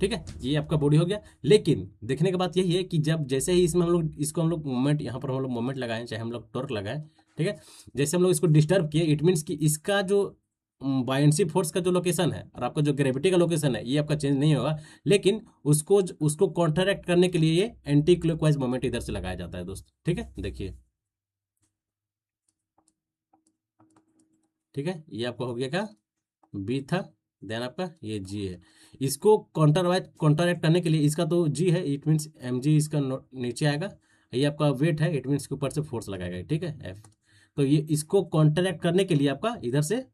ठीक है, ये आपका बॉडी हो गया। लेकिन देखने की बात यही है कि जब जैसे ही इसमें हम लोग इसको हम लोग मोमेंट, यहाँ पर हम लोग मोमेंट लगाएं चाहे हम लोग टॉर्क लगाएं, ठीक है, जैसे हम लोग इसको डिस्टर्ब किए, इट मीन्स कि इसका जो बायनेंसी फोर्स का जो लोकेशन है और आपका जो ग्रेविटी का लोकेशन है ये आपका चेंज नहीं होगा, लेकिन उसको उसको कॉन्ट्रैक्ट करने के लिए ये एंटी क्लॉकवाइज मोमेंट इधर से लगाया जाता है दोस्त, ठीक है, देखिए, ठीक है, ये आपका हो गया क्या, बी था, देन आपका ये जी है, इसको कॉन्ट्रैक्ट करने के लिए, इसका तो जी है, इट मीन्स एम जी इसका नीचे आएगा, ये आपका वेट है, इट मीन्स के ऊपर से फोर्स लगाएगा, ठीक है, एफ। तो ये इसको कॉन्ट्रैक्ट करने के लिए आपका इधर से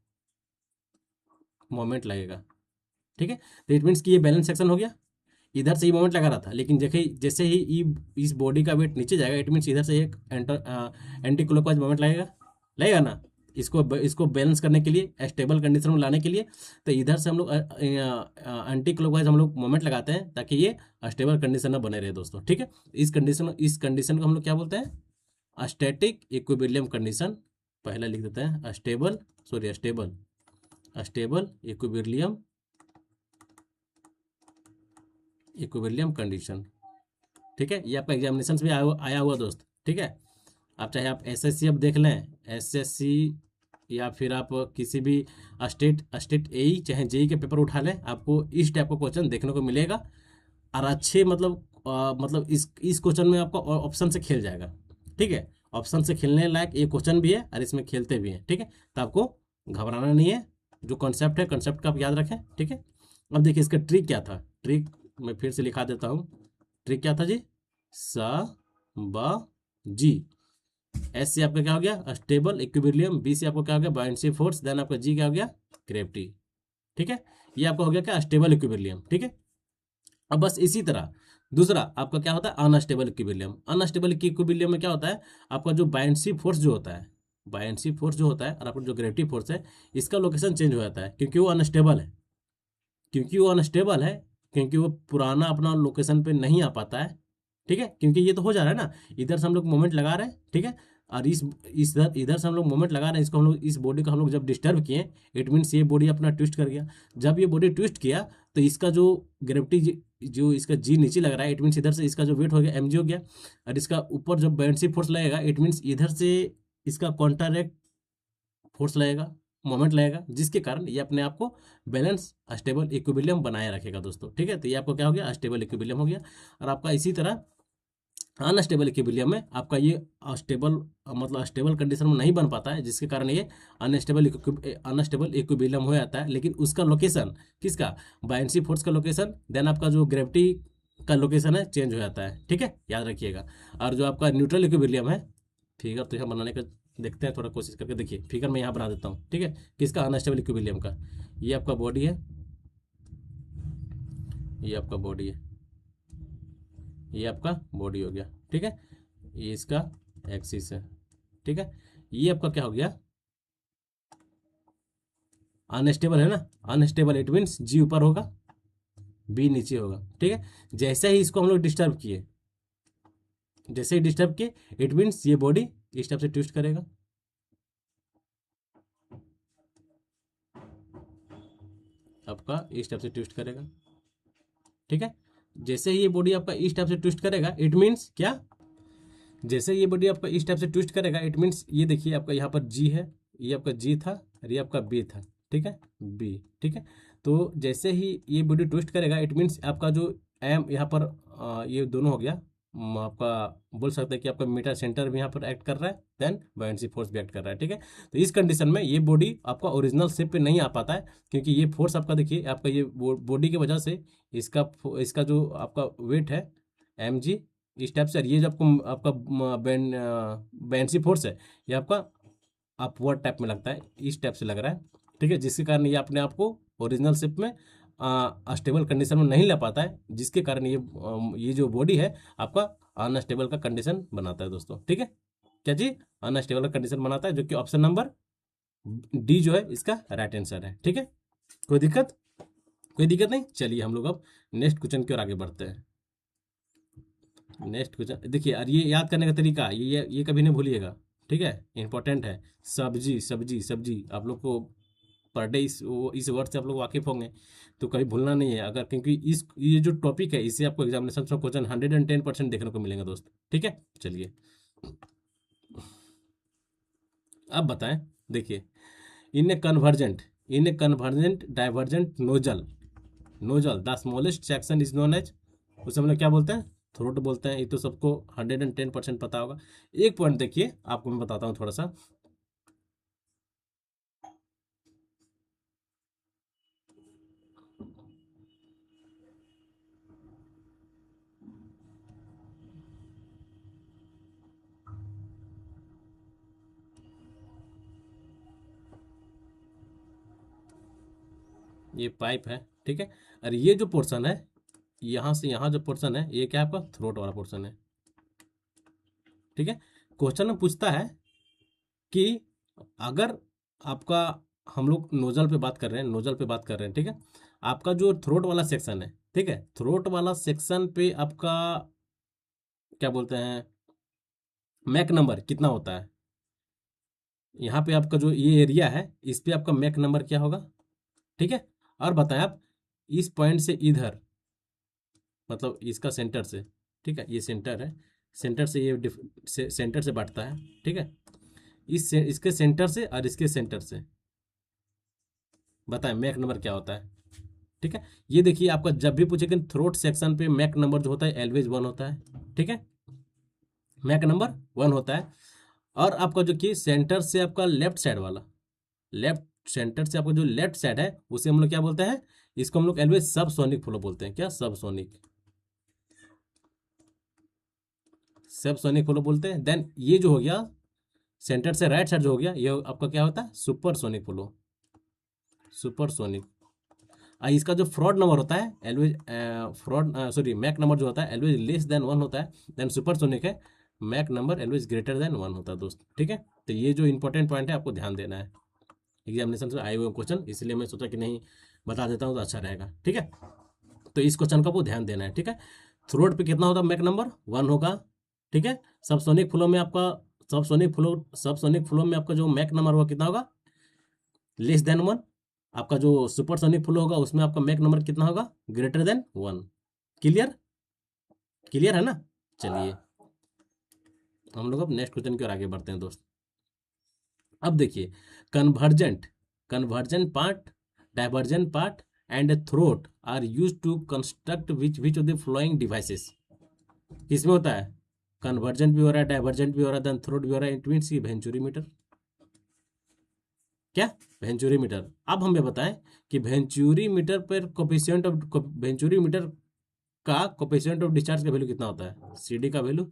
मोमेंट लगेगा, ठीक है, तो इट मीन्स कि ये बैलेंस सेक्शन हो गया, इधर से ही मोमेंट लगा रहा था, लेकिन देखिए जैसे ही इस बॉडी का वेट नीचे जाएगा, इट मीन्स इधर से एक एंटी क्लॉकवाइज मोमेंट लगेगा, लगेगा ना, इसको बैलेंस करने के लिए, स्टेबल कंडीशन में लाने के लिए, तो इधर से हम लोग एंटी क्लॉकवाइज हम लोग मोमेंट लगाते हैं ताकि ये स्टेबल कंडीशन में बने रहे दोस्तों, ठीक है। इस कंडीशन को हम लोग क्या बोलते हैं, स्टैटिक इक्विलिब्रियम कंडीशन, पहले लिख देते हैं स्टेबल इक्विलिब्रियम कंडीशन, ठीक है, ये आपका एग्जामिनेशन में आया हुआ दोस्त, ठीक है। आप चाहे आप एसएससी अब देख लें, एसएससी, या फिर आप किसी भी स्टेट एई चाहे जेई के पेपर उठा लें, आपको इस टाइप का क्वेश्चन देखने को मिलेगा, और अच्छे मतलब मतलब इस क्वेश्चन में आपका ऑप्शन से खेल जाएगा, ठीक है, ऑप्शन से खेलने लायक ये क्वेश्चन भी है और इसमें खेलते भी हैं, ठीक है, तो आपको घबराना नहीं है, जो कॉन्सेप्ट है कॉन्सेप्ट का आप याद रखें, ठीक है। अब देखिए इसका ट्रिक क्या था, ट्रिक मैं फिर से लिखा देता हूँ, ट्रिक क्या था जी, सा बा जी, एस से आपका क्या हो गया, स्टेबल इक्विलिब्रियम, बी से आपको क्या हो गया, बायनेंसी फोर्स, देन आपका जी क्या हो गया, ग्रेविटी, ठीक है, ये आपका हो गया क्या, स्टेबल इक्विलिब्रियम, ठीक है। अब बस इसी तरह दूसरा आपका क्या होता है, अनस्टेबल इक्विलिब्रियम। अनस्टेबल इक्विलिब्रियम में क्या होता है, आपका जो बायनेंसी फोर्स जो होता है, बायनेंसी फोर्स जो होता है और आपका जो ग्रेविटी फोर्स है, इसका लोकेशन चेंज हो जाता है, क्योंकि वो अनस्टेबल है, क्योंकि वो अनस्टेबल है, क्योंकि वो पुराना अपना लोकेशन पे नहीं आ पाता है, ठीक है, क्योंकि ये तो हो जा रहा है ना, इधर से हम लोग मोमेंट लगा रहे हैं, ठीक है, और इस इधर इधर से हम लोग मोमेंट लगा रहे हैं, इसको हम लोग, इस बॉडी को हम लोग जब डिस्टर्ब किए, इट मीन्स ये बॉडी अपना ट्विस्ट कर गया। जब ये बॉडी ट्विस्ट किया तो इसका जो ग्रेविटी, जो इसका जी नीचे लग रहा है, इट मीन्स इधर से इसका जो वेट हो गया mg हो गया, और इसका ऊपर जब बाउंसी फोर्स लगेगा, इट मीन्स इधर से इसका कॉन्ट्रैक्ट फोर्स लगेगा, मोमेंट लगेगा, जिसके कारण ये अपने आप को बैलेंस स्टेबल इक्विलिब्रियम बनाए रखेगा दोस्तों। ठीक है, तो ये आपको क्या हो गया, स्टेबल इक्विलिब्रियम हो गया। और आपका इसी तरह अनस्टेबल इक्विलिब्रियम में आपका ये स्टेबल, मतलब स्टेबल कंडीशन में नहीं बन पाता है, जिसके कारण ये अनस्टेबल इक्विलिब्रियम हो जाता है। लेकिन उसका लोकेशन किसका, बायनेंसी फोर्स का लोकेशन, देन आपका जो ग्रेविटी का लोकेशन है चेंज हो जाता है। ठीक है, याद रखिएगा। और जो आपका न्यूट्रल इक्विलिब्रियम है, फिगर तो यहाँ बनाने का देखते हैं, थोड़ा कोशिश करके देखिए, फिगर मैं यहाँ बना देता हूँ। ठीक है, किसका, अनस्टेबल इक्विलिब्रियम का। ये आपका बॉडी है, ये आपका बॉडी है, ये आपका बॉडी हो गया। ठीक है, ये इसका एक्सिस है। ठीक है, ये आपका क्या हो गया, अनस्टेबल है ना, अनस्टेबल इट मीन्स जी ऊपर होगा, बी नीचे होगा। ठीक है, जैसे ही इसको हम लोग डिस्टर्ब किए, जैसे ही डिस्टर्ब किए, इट मीन्स ये बॉडी इस टाइप से ट्विस्ट करेगा, आपका इस टाइप से ट्विस्ट करेगा। ठीक है, जैसे ही ये बॉडी आपका इस टाइप से ट्विस्ट करेगा, इट मीन्स क्या, जैसे ये बॉडी आपका इस टाइप से ट्विस्ट करेगा, इट मीन्स ये देखिए आपका यहाँ पर जी है, ये आपका जी था और ये आपका बी था। ठीक है, बी। ठीक है, तो जैसे ही ये बॉडी ट्विस्ट करेगा, इट मीन्स आपका जो एम यहाँ पर ये दोनों हो गया, आपका बोल सकते हैं कि आपका मीटर सेंटर भी यहाँ पर एक्ट कर रहा है, देन बायनेंसी फोर्स भी एक्ट कर रहा है। ठीक है, तो इस कंडीशन में ये बॉडी आपका ओरिजिनल शेप पे नहीं आ पाता है, क्योंकि ये फोर्स आपका देखिए, आपका ये बॉडी की वजह से इसका इसका जो आपका वेट है mg इस टाइप से, और ये जो आपको आपका बायनेंसी फोर्स है, ये आपका अपवर्ड टाइप में लगता है, इस टाइप से लग रहा है। ठीक है, जिसके कारण ये अपने आप को ओरिजिनल शेप में स्टेबल कंडीशन में नहीं ला पाता है, जिसके कारण ये जो बॉडी है आपका अनस्टेबल का कंडीशन बनाता है दोस्तों। ठीक है, क्या जी, अनस्टेबल का कंडीशन बनाता है, जो कि ऑप्शन नंबर डी जो है इसका राइट आंसर है। ठीक है, कोई दिक्कत, कोई दिक्कत नहीं। चलिए हम लोग अब नेक्स्ट क्वेश्चन की ओर आगे बढ़ते हैं। नेक्स्ट क्वेश्चन देखिए, और ये याद करने का तरीका, ये कभी नहीं भूलिएगा। ठीक है, इंपॉर्टेंट है। सब्जी सब्जी सब्जी, आप लोग को पर डे इस वर्ड से आप लोग वाकिफ होंगे, तो कभी भूलना नहीं है। अगर क्योंकि ये जो टॉपिक है, इससे आपको एग्जामिनेशन में क्वेश्चन 110% देखने को मिलेंगे दोस्त। ठीक है, चलिए अब बताएं। देखिए, in a convergent divergent nozzle the smallest section is known as, उसे हम लोग क्या बोलते हैं, थ्रोट बोलते हैं। ये तो सबको 110% पता होगा। एक पॉइंट देखिए, आपको मैं बताता हूँ थोड़ा सा। ये पाइप है। ठीक है, और ये जो पोर्शन है, यहाँ से यहाँ जो पोर्शन है, ये क्या है आपका थ्रोट वाला पोर्शन है। ठीक है, क्वेश्चन में पूछता है कि अगर आपका, हम लोग नोजल पे बात कर रहे हैं, नोजल पे बात कर रहे हैं। ठीक है, आपका जो थ्रोट वाला सेक्शन है, ठीक है, थ्रोट वाला सेक्शन पे आपका क्या बोलते हैं, मैक नंबर कितना होता है। यहाँ पे आपका जो ये एरिया है, इस पे आपका मैक नंबर क्या होगा। ठीक है, और बताएं आप, इस पॉइंट से इधर, मतलब इसका सेंटर से, ठीक है, ये सेंटर है, सेंटर से ये सेंटर से बांटता है। ठीक है, इसके सेंटर से और इसके सेंटर से, बताएं मैक नंबर क्या होता है। ठीक है, ये देखिए, आपका जब भी पूछे कि थ्रोट सेक्शन पे मैक नंबर जो होता है एलवेज 1 होता है। ठीक है, मैक नंबर 1 होता है। और आपका जो कि सेंटर से आपका लेफ्ट साइड वाला, लेफ्ट सेंटर से आपका जो लेफ्ट साइड है, उसे हम लोग क्या बोलते हैं, इसको हम लोग एलवेज सब सोनिक फ्लो बोलते हैं। क्या, सब सोनिक, सब सोनिक फ्लो बोलते हैं। देन ये जो हो गया सेंटर से राइट साइड जो हो गया, ये आपका क्या होता है, super sonic flow, super sonic. इसका जो फ्रॉड नंबर होता है एलवेज, मैक नंबर जो होता है एलवेज लेस देन 1 होता है। देन सुपरसोनिक है, Mach number always greater than 1 होता है दोस्त। ठीक है, तो ये जो इंपॉर्टेंट पॉइंट है आपको ध्यान देना है, एग्जामिनेशन से आए हुए क्वेश्चन, इसलिए मैं सोचा कि नहीं बता देता हूँ तो अच्छा रहेगा। ठीक है, तो इस क्वेश्चन का आपको ध्यान देना है। ठीक है, थ्रोट पे कितना होता है, मैक नंबर 1 होगा। ठीक है, सबसोनिक फ्लो में आपका सबसोनिक फ्लो में आपका जो मैक नंबर होगा कितना होगा, लेस देन 1। आपका जो सुपरसोनिक फ्लो होगा उसमें आपका मैक नंबर कितना होगा, ग्रेटर देन 1। क्लियर, क्लियर है ना। चलिए हम लोग अब नेक्स्ट क्वेश्चन की ओर आगे बढ़ते हैं दोस्त। अब देखिए, convergent convergent part, divergent part and throat are use to construct which of the flowing devices. किसमें होता है, कन्वर्जेंट भी हो रहा है, डाइवर्जेंट भी हो रहा है, देन थ्रोट भी हो रहा है। इट मीन्स की वेंचुरी मीटर, क्या वेंचुरी मीटर। अब हमें बताएं कि वेंचुरी मीटर पर कोफिशिएंट ऑफ वेंचुरी मीटर का कोफिशिएंट ऑफ डिस्चार्ज का वैल्यू कितना होता है, सीडी का वैल्यू,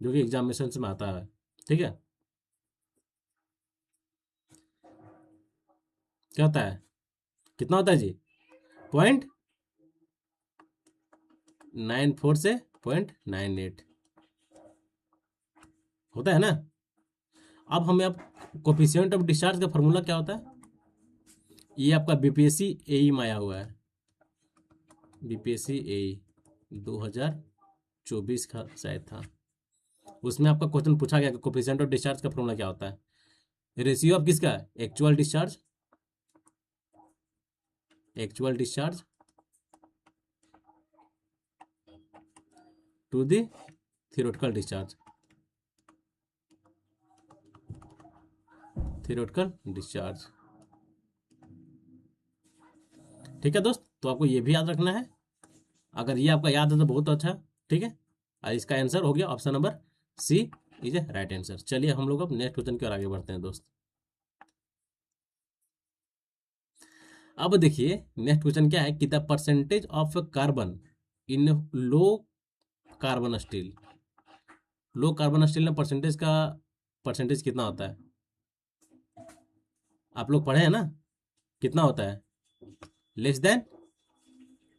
जो कि एग्जामिनेशन में आता है। ठीक है, क्या होता है, कितना होता है जी, 0.94 से 0.98 होता है ना। अब हमें अब कोफिशिएंट ऑफ डिस्चार्ज का फॉर्मूला क्या होता है, ये आपका बीपीएससी एई में आया हुआ है, बीपीएससी एई 2024 का शायद था। उसमें आपका क्वेश्चन पूछा गया कि कोफिशिएंट ऑफ डिस्चार्ज का फॉर्मूला क्या होता है, रेशियो ऑफ किसका, actual discharge to the theoretical discharge. ठीक है दोस्त, तो आपको ये भी याद रखना है। अगर ये आपका याद है तो बहुत अच्छा। ठीक है, और इसका आंसर हो गया option number C is a right answer. चलिए हम लोग अब नेक्स्ट क्वेश्चन की ओर आगे बढ़ते हैं दोस्त। अब देखिए नेक्स्ट क्वेश्चन क्या है कि the percentage of carbon in low carbon steel, low carbon steel में परसेंटेज कितना होता है, आप लोग पढ़े हैं ना, कितना होता है, लेस देन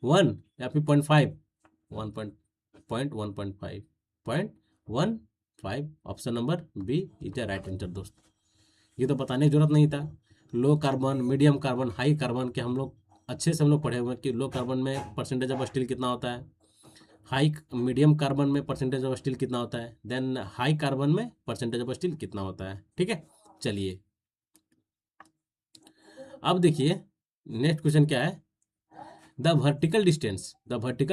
1 या फिर 0.5, 1.5 option number B is the right answer दोस्त। ये तो बताने की जरूरत नहीं था। Low carbon, medium carbon, high carbon के हम लोग अच्छे से हम लोग पढ़े हुए हैं कि लो कार्बन में परसेंटेज ऑफ स्टील कितना होता है, हाई मीडियम कार्बन में परसेंटेज ऑफ स्टील कितना होता है, देन हाई कार्बन में परसेंटेज ऑफ स्टील कितना होता है। ठीक है, चलिए अब देखिए नेक्स्ट क्वेश्चन क्या है, the vertical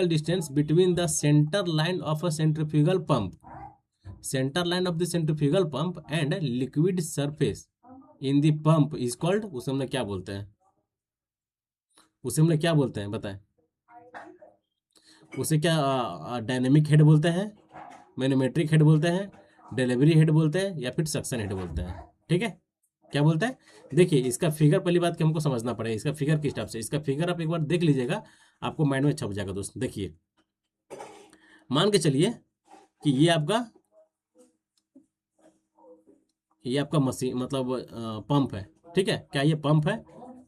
distance between the centre line of a centrifugal pump and liquid surface in the pump is called, उसे हम लोग क्या बोलते हैं, बताएं। उसे क्या डायनेमिक हेड बोलते हैं, मैनोमेट्रिक हेड बोलते हैं, डिलीवरी हेड बोलते हैं, या फिर सक्शन हेड बोलते हैं। ठीक है, क्या बोलते हैं, देखिए इसका फिगर, पहली बात कि हमको समझना पड़ेगा इसका फिगर किस टाइप से, इसका फिगर आप एक बार देख लीजिएगा, आपको माइंड में छप जाएगा दोस्त। देखिए मान के चलिए कि ये आपका मशीन मतलब पंप है। ठीक है, क्या ये पंप है,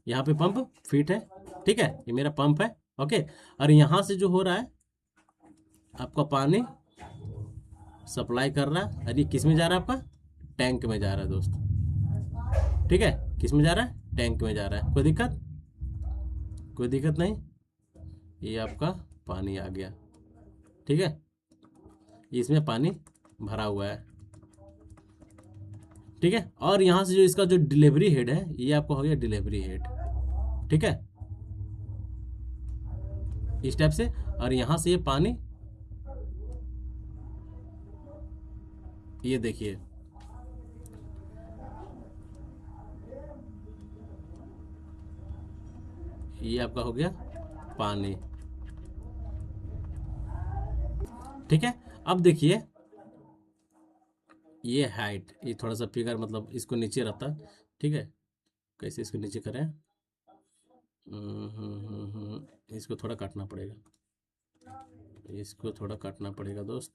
यहाँ पे पंप फिट है। ठीक है, ये मेरा पंप है। ओके, और यहाँ से जो हो रहा है आपका पानी सप्लाई कर रहा है, और ये किस में जा रहा है, आपका टैंक में जा रहा है दोस्त। ठीक है, किस में जा रहा है, टैंक में जा रहा है। कोई दिक्कत नहीं, ये आपका पानी आ गया। ठीक है, इसमें पानी भरा हुआ है। ठीक है, और यहाँ से जो इसका जो डिलीवरी हेड है, ये आपका हो गया डिलीवरी हेड। ठीक है, इस टाइप से, और यहाँ से ये पानी, ये देखिए ये आपका हो गया पानी। ठीक है, अब देखिए ये हाइट, ये थोड़ा सा फिगर मतलब इसको नीचे रहता है। ठीक है, कैसे इसको नीचे करें, इसको थोड़ा काटना पड़ेगा, दोस्त।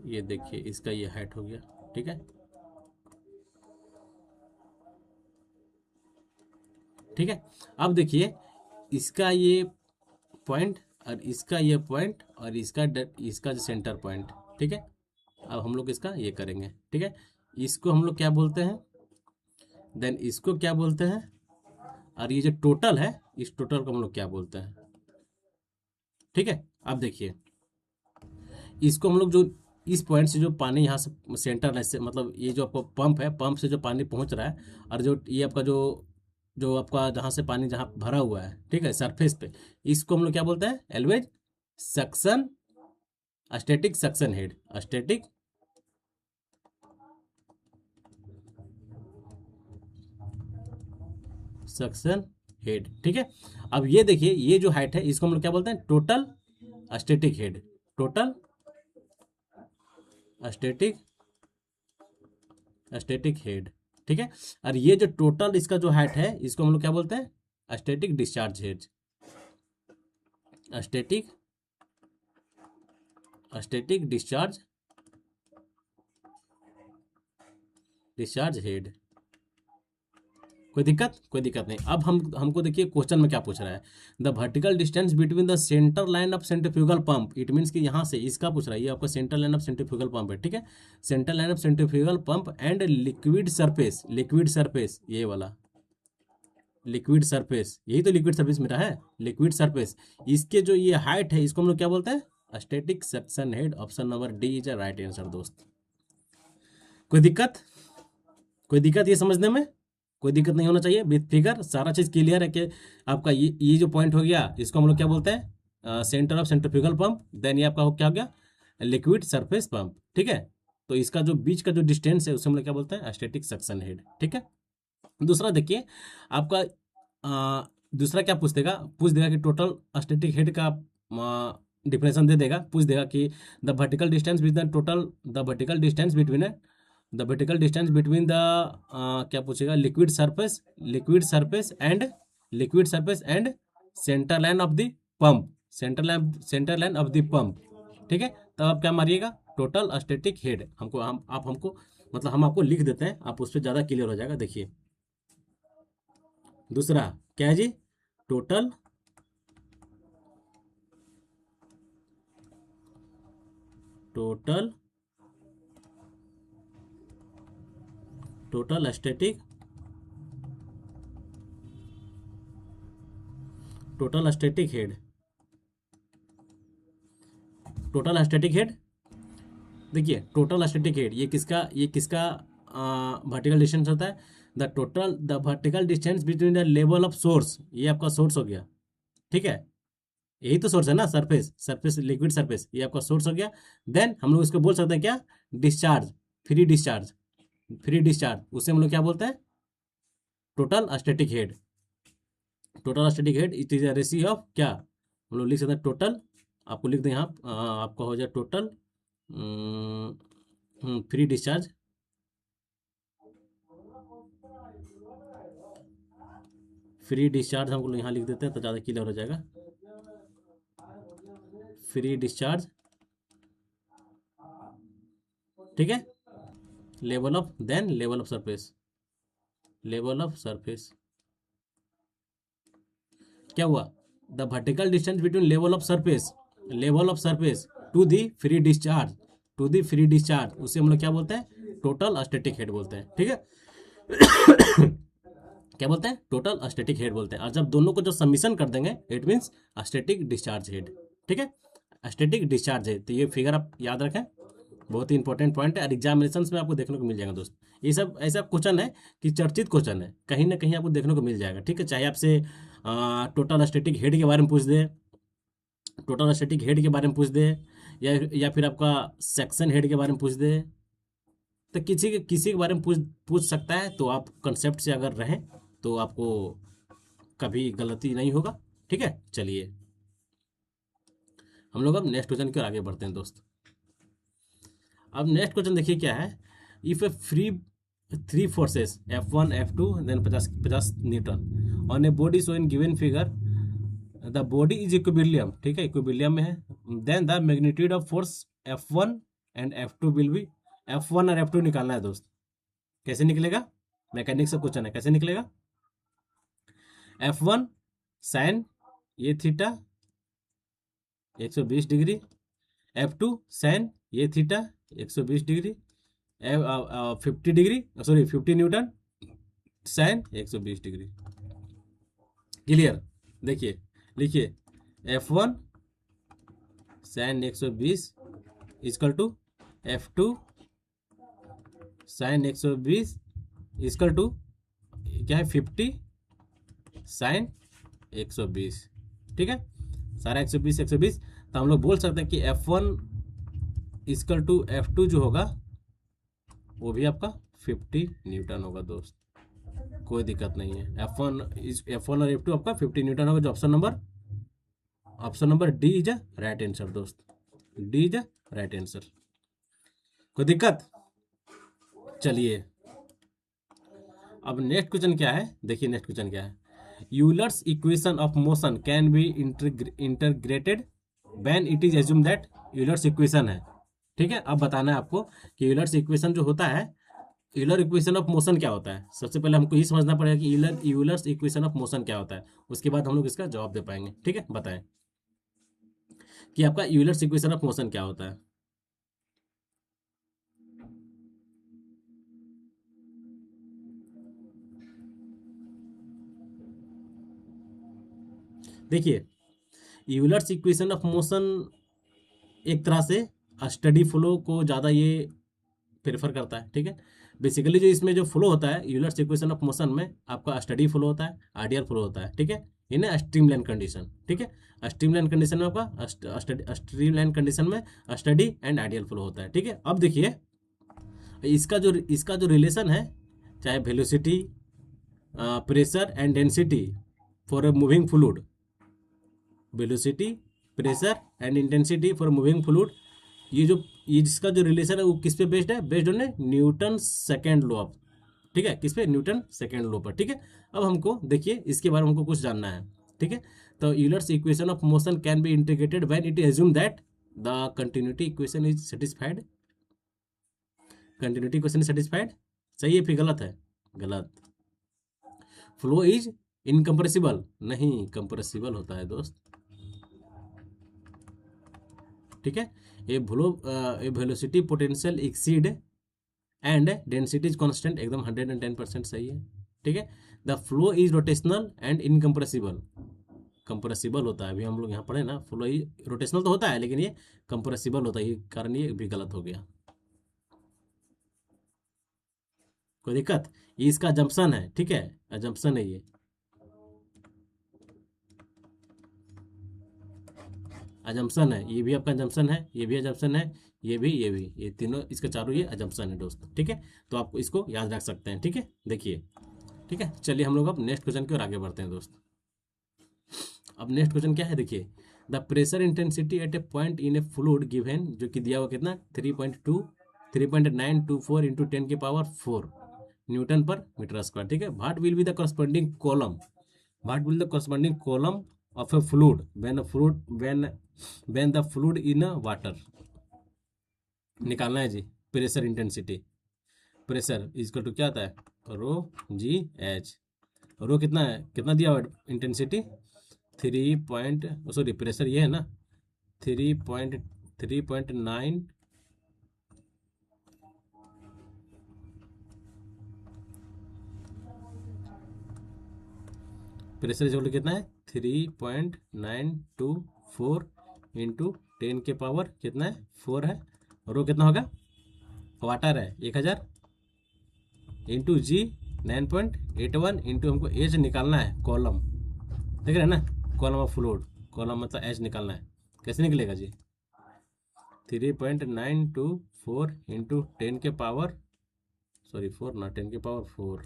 ये देखिए इसका ये हाइट हो गया। ठीक है, ठीक है, अब देखिए इसका ये पॉइंट, और इसका ये पॉइंट, और इसका जो सेंटर पॉइंट। ठीक है, अब हम लोग इसका ये करेंगे। ठीक है, इसको हम लोग क्या बोलते हैं, देन इसको क्या बोलते हैं, और ये जो टोटल है, इस टोटल को हम लोग क्या बोलते हैं। ठीक है, अब देखिए इसको हम लोग जो इस पॉइंट से जो पानी यहाँ से सेंटर लाइन से, मतलब ये जो आपका पंप है, पंप से जो पानी पहुँच रहा है, और जो ये आपका जो जो आपका जहाँ से पानी जहाँ भरा हुआ है, ठीक है, सरफेस पे, इसको हम लोग क्या बोलते हैं, always suction, static suction head, static suction head. ठीक है, अब ये देखिए ये जो हाइट है इसको हम लोग क्या बोलते हैं, total static head, total static static head. ठीक है, और ये जो टोटल इसका जो हाइट है इसको हम लोग क्या बोलते हैं, static discharge head, static static discharge head. कोई दिक्कत नहीं। अब हमको देखिए क्वेश्चन में क्या पूछ रहा है, the vertical distance between the centre line of centrifugal pump, it means कि यहाँ से इसका पूछ रहा है, ये आपका centre line of centrifugal pump है। ठीक है, centre line of centrifugal pump and liquid surface, liquid surface, ये वाला लिक्विड सरफेस, यही तो लिक्विड सरफेस मेरा है, लिक्विड सरफेस, इसके जो ये हाइट है इसको हम लोग क्या बोलते हैं, static suction head. Option number D is a right answer दोस्त। कोई दिक्कत, कोई दिक्कत ये समझने में, कोई दिक्कत नहीं होना चाहिए, विथ फिगर सारा चीज़ क्लियर है कि आपका ये जो पॉइंट हो गया इसको हम लोग क्या बोलते हैं, centre of centrifugal pump, then ये आपका क्या हो गया, लिक्विड सरफेस पंप। ठीक है, तो इसका जो बीच का जो डिस्टेंस है उसे हम लोग क्या बोलते हैं, स्टैटिक सक्शन हेड। ठीक है, दूसरा देखिए आपका दूसरा क्या पूछ देगा कि टोटल स्टैटिक हेड का डिफिनेशन दे देगा, पूछ देगा कि the vertical distance between total, the vertical distance between the vertical distance between the क्या पूछेगा, liquid surface and centre line of the pump, centre line of the pump. ठीक है, तब आप क्या मारिएगा, टोटल स्टैटिक हेड। हमको आप हमको मतलब हम आपको लिख देते हैं, आप उस पर ज़्यादा क्लियर हो जाएगा। देखिए दूसरा क्या है जी, total total total static total static head, total static head. देखिए टोटल स्टैटिक हेड ये किसका वर्टिकल डिस्टेंस होता है, the vertical distance between the level of source, ये आपका सोर्स हो गया। ठीक है, यही तो सोर्स है ना, सरफेस लिक्विड सरफेस, ये आपका सोर्स हो गया। देन हम लोग इसको बोल सकते हैं क्या, डिस्चार्ज, फ्री डिस्चार्ज, उसे हम लोग क्या बोलते हैं, total static head. Total static head it is a ratio of क्या, हम लोग लिख सकते हैं टोटल, आपको लिख दें यहाँ, आपका हो जाए टोटल फ्री डिस्चार्ज, हम लोग यहाँ लिख देते हैं तो ज़्यादा क्लियर हो जाएगा, फ्री डिस्चार्ज। ठीक है, level of, then level of surface, क्या हुआ, the vertical distance between level of surface to the free discharge, उसे हम लोग क्या बोलते हैं, टोटल स्टैटिक हेड बोलते हैं। ठीक है, क्या बोलते हैं, टोटल स्टैटिक हेड बोलते हैं। और जब दोनों को जो सबमिशन कर देंगे it means static discharge head. ठीक है, स्टैटिक डिस्चार्ज हेड, तो ये फिगर आप याद रखें, बहुत ही इंपॉर्टेंट पॉइंट है, और एग्जामिनेशन में आपको देखने को मिल जाएगा दोस्त। ये सब ऐसा क्वेश्चन है कि चर्चित क्वेश्चन है, कहीं ना कहीं आपको देखने को मिल जाएगा। ठीक है, चाहे आपसे टोटल स्टैटिक हेड के बारे में पूछ दे, या फिर आपका सेक्शन हेड के बारे में पूछ दे, तो किसी के बारे में पूछ सकता है। तो आप कंसेप्ट से अगर रहें तो आपको कभी गलती नहीं होगा। ठीक है, चलिए हम लोग अब नेक्स्ट क्वेश्चन की ओर आगे बढ़ते हैं दोस्त। अब नेक्स्ट क्वेश्चन देखिए क्या है, if a free three forces F1 F2 then 50 newton on a body so in given figure, the body is equilibrium, ठीक है, इक्विलिब्रियम में है, then the magnitude of force F1 and F2 will be, F1 और F2 निकालना है दोस्त। कैसे निकलेगा, मैकेनिक्स से क्वेश्चन है, कैसे निकलेगा, F1 साइन ये थीटा 120 डिग्री, F2 साइन ये theta 120 degree, 50 degree, sorry 50 newton sine 120 degree. Clear? देखिए, लिखिए F1 sine 120 equal to F2 sine 120 equal to क्या है 50 साइन 120। ठीक है, सारा 120 तो हम लोग बोल सकते हैं कि F1 इक्वल टू F2 जो होगा वो भी आपका 50 न्यूटन होगा दोस्त, कोई दिक्कत नहीं है। F1 और F2 आपका 50 न्यूटन होगा, जो option number D is a right answer दोस्त, D is a right answer. कोई दिक्कत? चलिए अब नेक्स्ट क्वेश्चन क्या है, देखिए नेक्स्ट क्वेश्चन क्या है। Euler's equation of motion can be integrated when it is assume that, Euler's equation है, ठीक है। अब बताना है आपको कि यूलर्स इक्वेशन जो होता है, यूलर इक्वेशन ऑफ मोशन क्या होता है। सबसे पहले हमको ये समझना पड़ेगा कि यूलर्स इक्वेशन ऑफ मोशन क्या होता है, उसके बाद हम लोग इसका जवाब दे पाएंगे। ठीक है, बताएं कि आपका यूलर्स इक्वेशन ऑफ मोशन क्या होता है। देखिए, यूलर्स इक्वेशन ऑफ मोशन एक तरह से स्टडी फ्लो को ज़्यादा ये प्रेफर करता है। ठीक है, बेसिकली जो इसमें जो फ्लो होता है यूलर्स इक्वेशन ऑफ मोशन में, आपका स्टडी फ्लो होता है, आइडियल फ्लो होता है। ठीक है, इन स्ट्रीमलाइन कंडीशन। ठीक है, स्ट्रीमलाइन कंडीशन में आपका स्ट्रीमलाइन कंडीशन में स्टडी एंड आइडियल फ्लो होता है। ठीक है, अब देखिए इसका जो रिलेशन है, चाहे velocity, pressure and density for a moving fluid, velocity, pressure and intensity for moving fluid, ये जिसका जो रिलेशन है वो किस पे बेस्ड है, based on Newton second law of, ठीक है, किस पे, न्यूटन सेकेंड लॉ पर। ठीक है, अब हमको देखिए इसके बारे में हमको कुछ जानना है। ठीक है, तो Euler's equation of motion can be integrated when it assume that the continuity equation is satisfied. Continuity equation satisfied, सही है फिर गलत है? गलत। फ्लो इज इनकम्प्रेसिबल, नहीं कंप्रेसिबल होता है दोस्त। ठीक है, a velocity potential exists and density is constant, एकदम 110% सही है। ठीक है, the flow is rotational and incompressible, compressible होता है। अभी हम लोग यहाँ पढ़े ना, फ्लो ही रोटेशनल तो होता है लेकिन ये कंप्रेसिबल होता है, ये कारण ये भी गलत हो गया। कोई दिक्कत? ये इसका जंक्शन है। ठीक है, जंक्शन है ये, अजम्पशन है, ये भी आपका अजम्पशन है, ये भी अजम्पशन है, ये तीनों इसके चारों ये अजम्पशन है दोस्त। ठीक है, तो आप इसको याद रख सकते हैं। ठीक है, देखिए, ठीक है, चलिए हम लोग अब नेक्स्ट क्वेश्चन की ओर आगे बढ़ते हैं दोस्त। अब नेक्स्ट क्वेश्चन क्या है, देखिए the pressure intensity at a point in a fluid given, जो कि दिया हुआ कितना 3.924 into 10⁴ newton per metre square. ठीक है, what will be the corresponding column, what will the corresponding column of a fluid when the fluid in water. निकालना है जी pressure intensity. Pressure is equal to क्या आता है, रो जी एच। रो कितना है, कितना दिया हुआ इंटेंसिटी 3 प्रेशर ये है ना 3.9 प्रेशर इजकल कितना है 3.924 इंटू 10⁻, कितना है 4 है। रो कितना होगा, वाटर है 1000 इंटू जी 9.81 इंटू हमको एच निकालना है कॉलम, देख रहे हैं ना, कॉलम ऑफ फ्लूइड, कॉलम मतलब एच निकालना है। कैसे निकलेगा जी 3.924 इंटू 10⁻, 4 ना 10⁻4,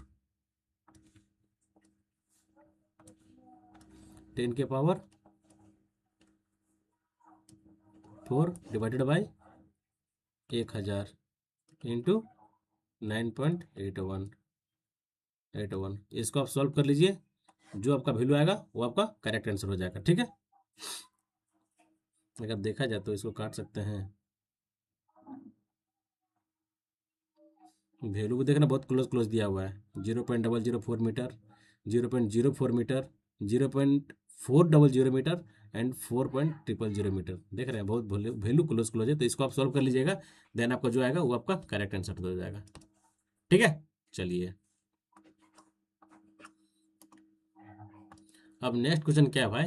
10⁻4 डिवाइडेड बाई 1000 इंटू 9.81। इसको आप सॉल्व कर लीजिए, जो आपका वैल्यू आएगा वो आपका करेक्ट आंसर हो जाएगा। ठीक है, अगर देखा जाए तो इसको काट सकते हैं, वैल्यू को देखना बहुत क्लोज दिया हुआ है, 0.004 metre, 0.04 metre, 0.400 metre and 4.000 metre. देख रहे हैं बहुत वैल्यू क्लोज है, तो इसको आप सॉल्व कर लीजिएगा, देन आपका जो आएगा वो आपका करेक्ट आंसर हो जाएगा। ठीक है, चलिए अब नेक्स्ट क्वेश्चन क्या है भाई?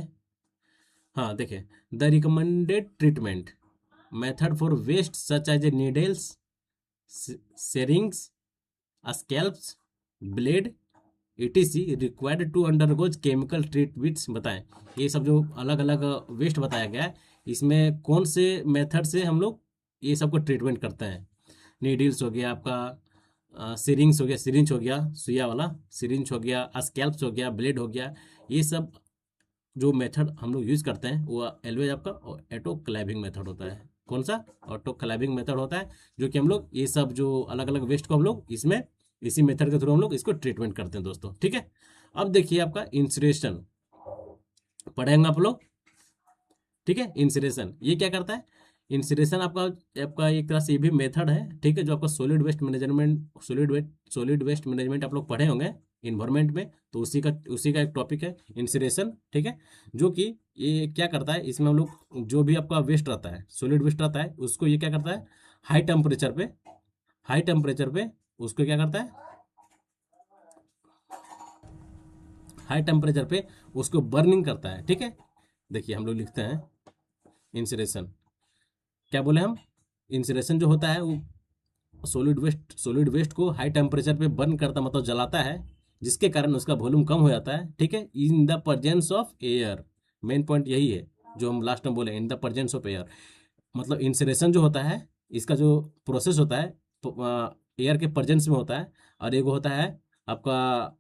हाँ देखिए, the recommended treatment method for waste such as a needles, syringes, scalps, blade, ETC required to undergoes chemical treatments बताएं। ये सब जो अलग अलग वेस्ट बताया गया है, इसमें कौन से मेथड से हम लोग ये सबको ट्रीटमेंट करते हैं? नीडल्स हो गया आपका, सिरिंग्स हो गया, सिरिंज हो गया सुइया वाला, सिरिंज हो गया, स्कैल्प्स हो गया, ब्लेड हो गया। ये सब जो मेथड हम लोग यूज करते हैं वो एलवेज आपका ऑटोक्लेविंग मेथड होता है। कौन सा? ऑटोक्लेविंग मेथड होता है, जो कि हम लोग ये सब जो अलग अलग वेस्ट को हम लोग इसमें इसी मेथड के थ्रू हम लोग इसको ट्रीटमेंट करते हैं दोस्तों। ठीक है, अब देखिए आपका इंसरेशन पढ़ेंगे आप लोग। ठीक है, इंसरेशन ये क्या करता है? इंसरेशन आपका आपका एक तरह से ये भी मेथड है, ठीक है, जो आपका सॉलिड वेस्ट मैनेजमेंट आप लोग पढ़े होंगे इन्वायरमेंट में, तो उसी का एक टॉपिक है इंसरेशन। ठीक है, जो कि ये क्या करता है, इसमें हम लोग जो भी आपका वेस्ट रहता है, सॉलिड वेस्ट रहता है, उसको ये क्या करता है, हाई टेम्परेचर पे हाई टेम्परेचर पे उसको क्या करता है, हाई टेम्परेचर पे उसको बर्निंग करता है। ठीक है, देखिए हम लोग लिखते हैं इंसरेशन। क्या बोले हम? इंसरेशन जो होता है वो सॉलिड वेस्ट को हाई टेम्परेचर पे बर्न करता, मतलब जलाता है, जिसके कारण उसका वॉल्यूम कम हो जाता है। ठीक है, in the presence of air. Main point यही है जो हम लास्ट में बोले, in the presence of air. मतलब इंसरेशन जो होता है, इसका जो प्रोसेस होता है एयर के प्रेजेंस में होता है, और एक होता है आपका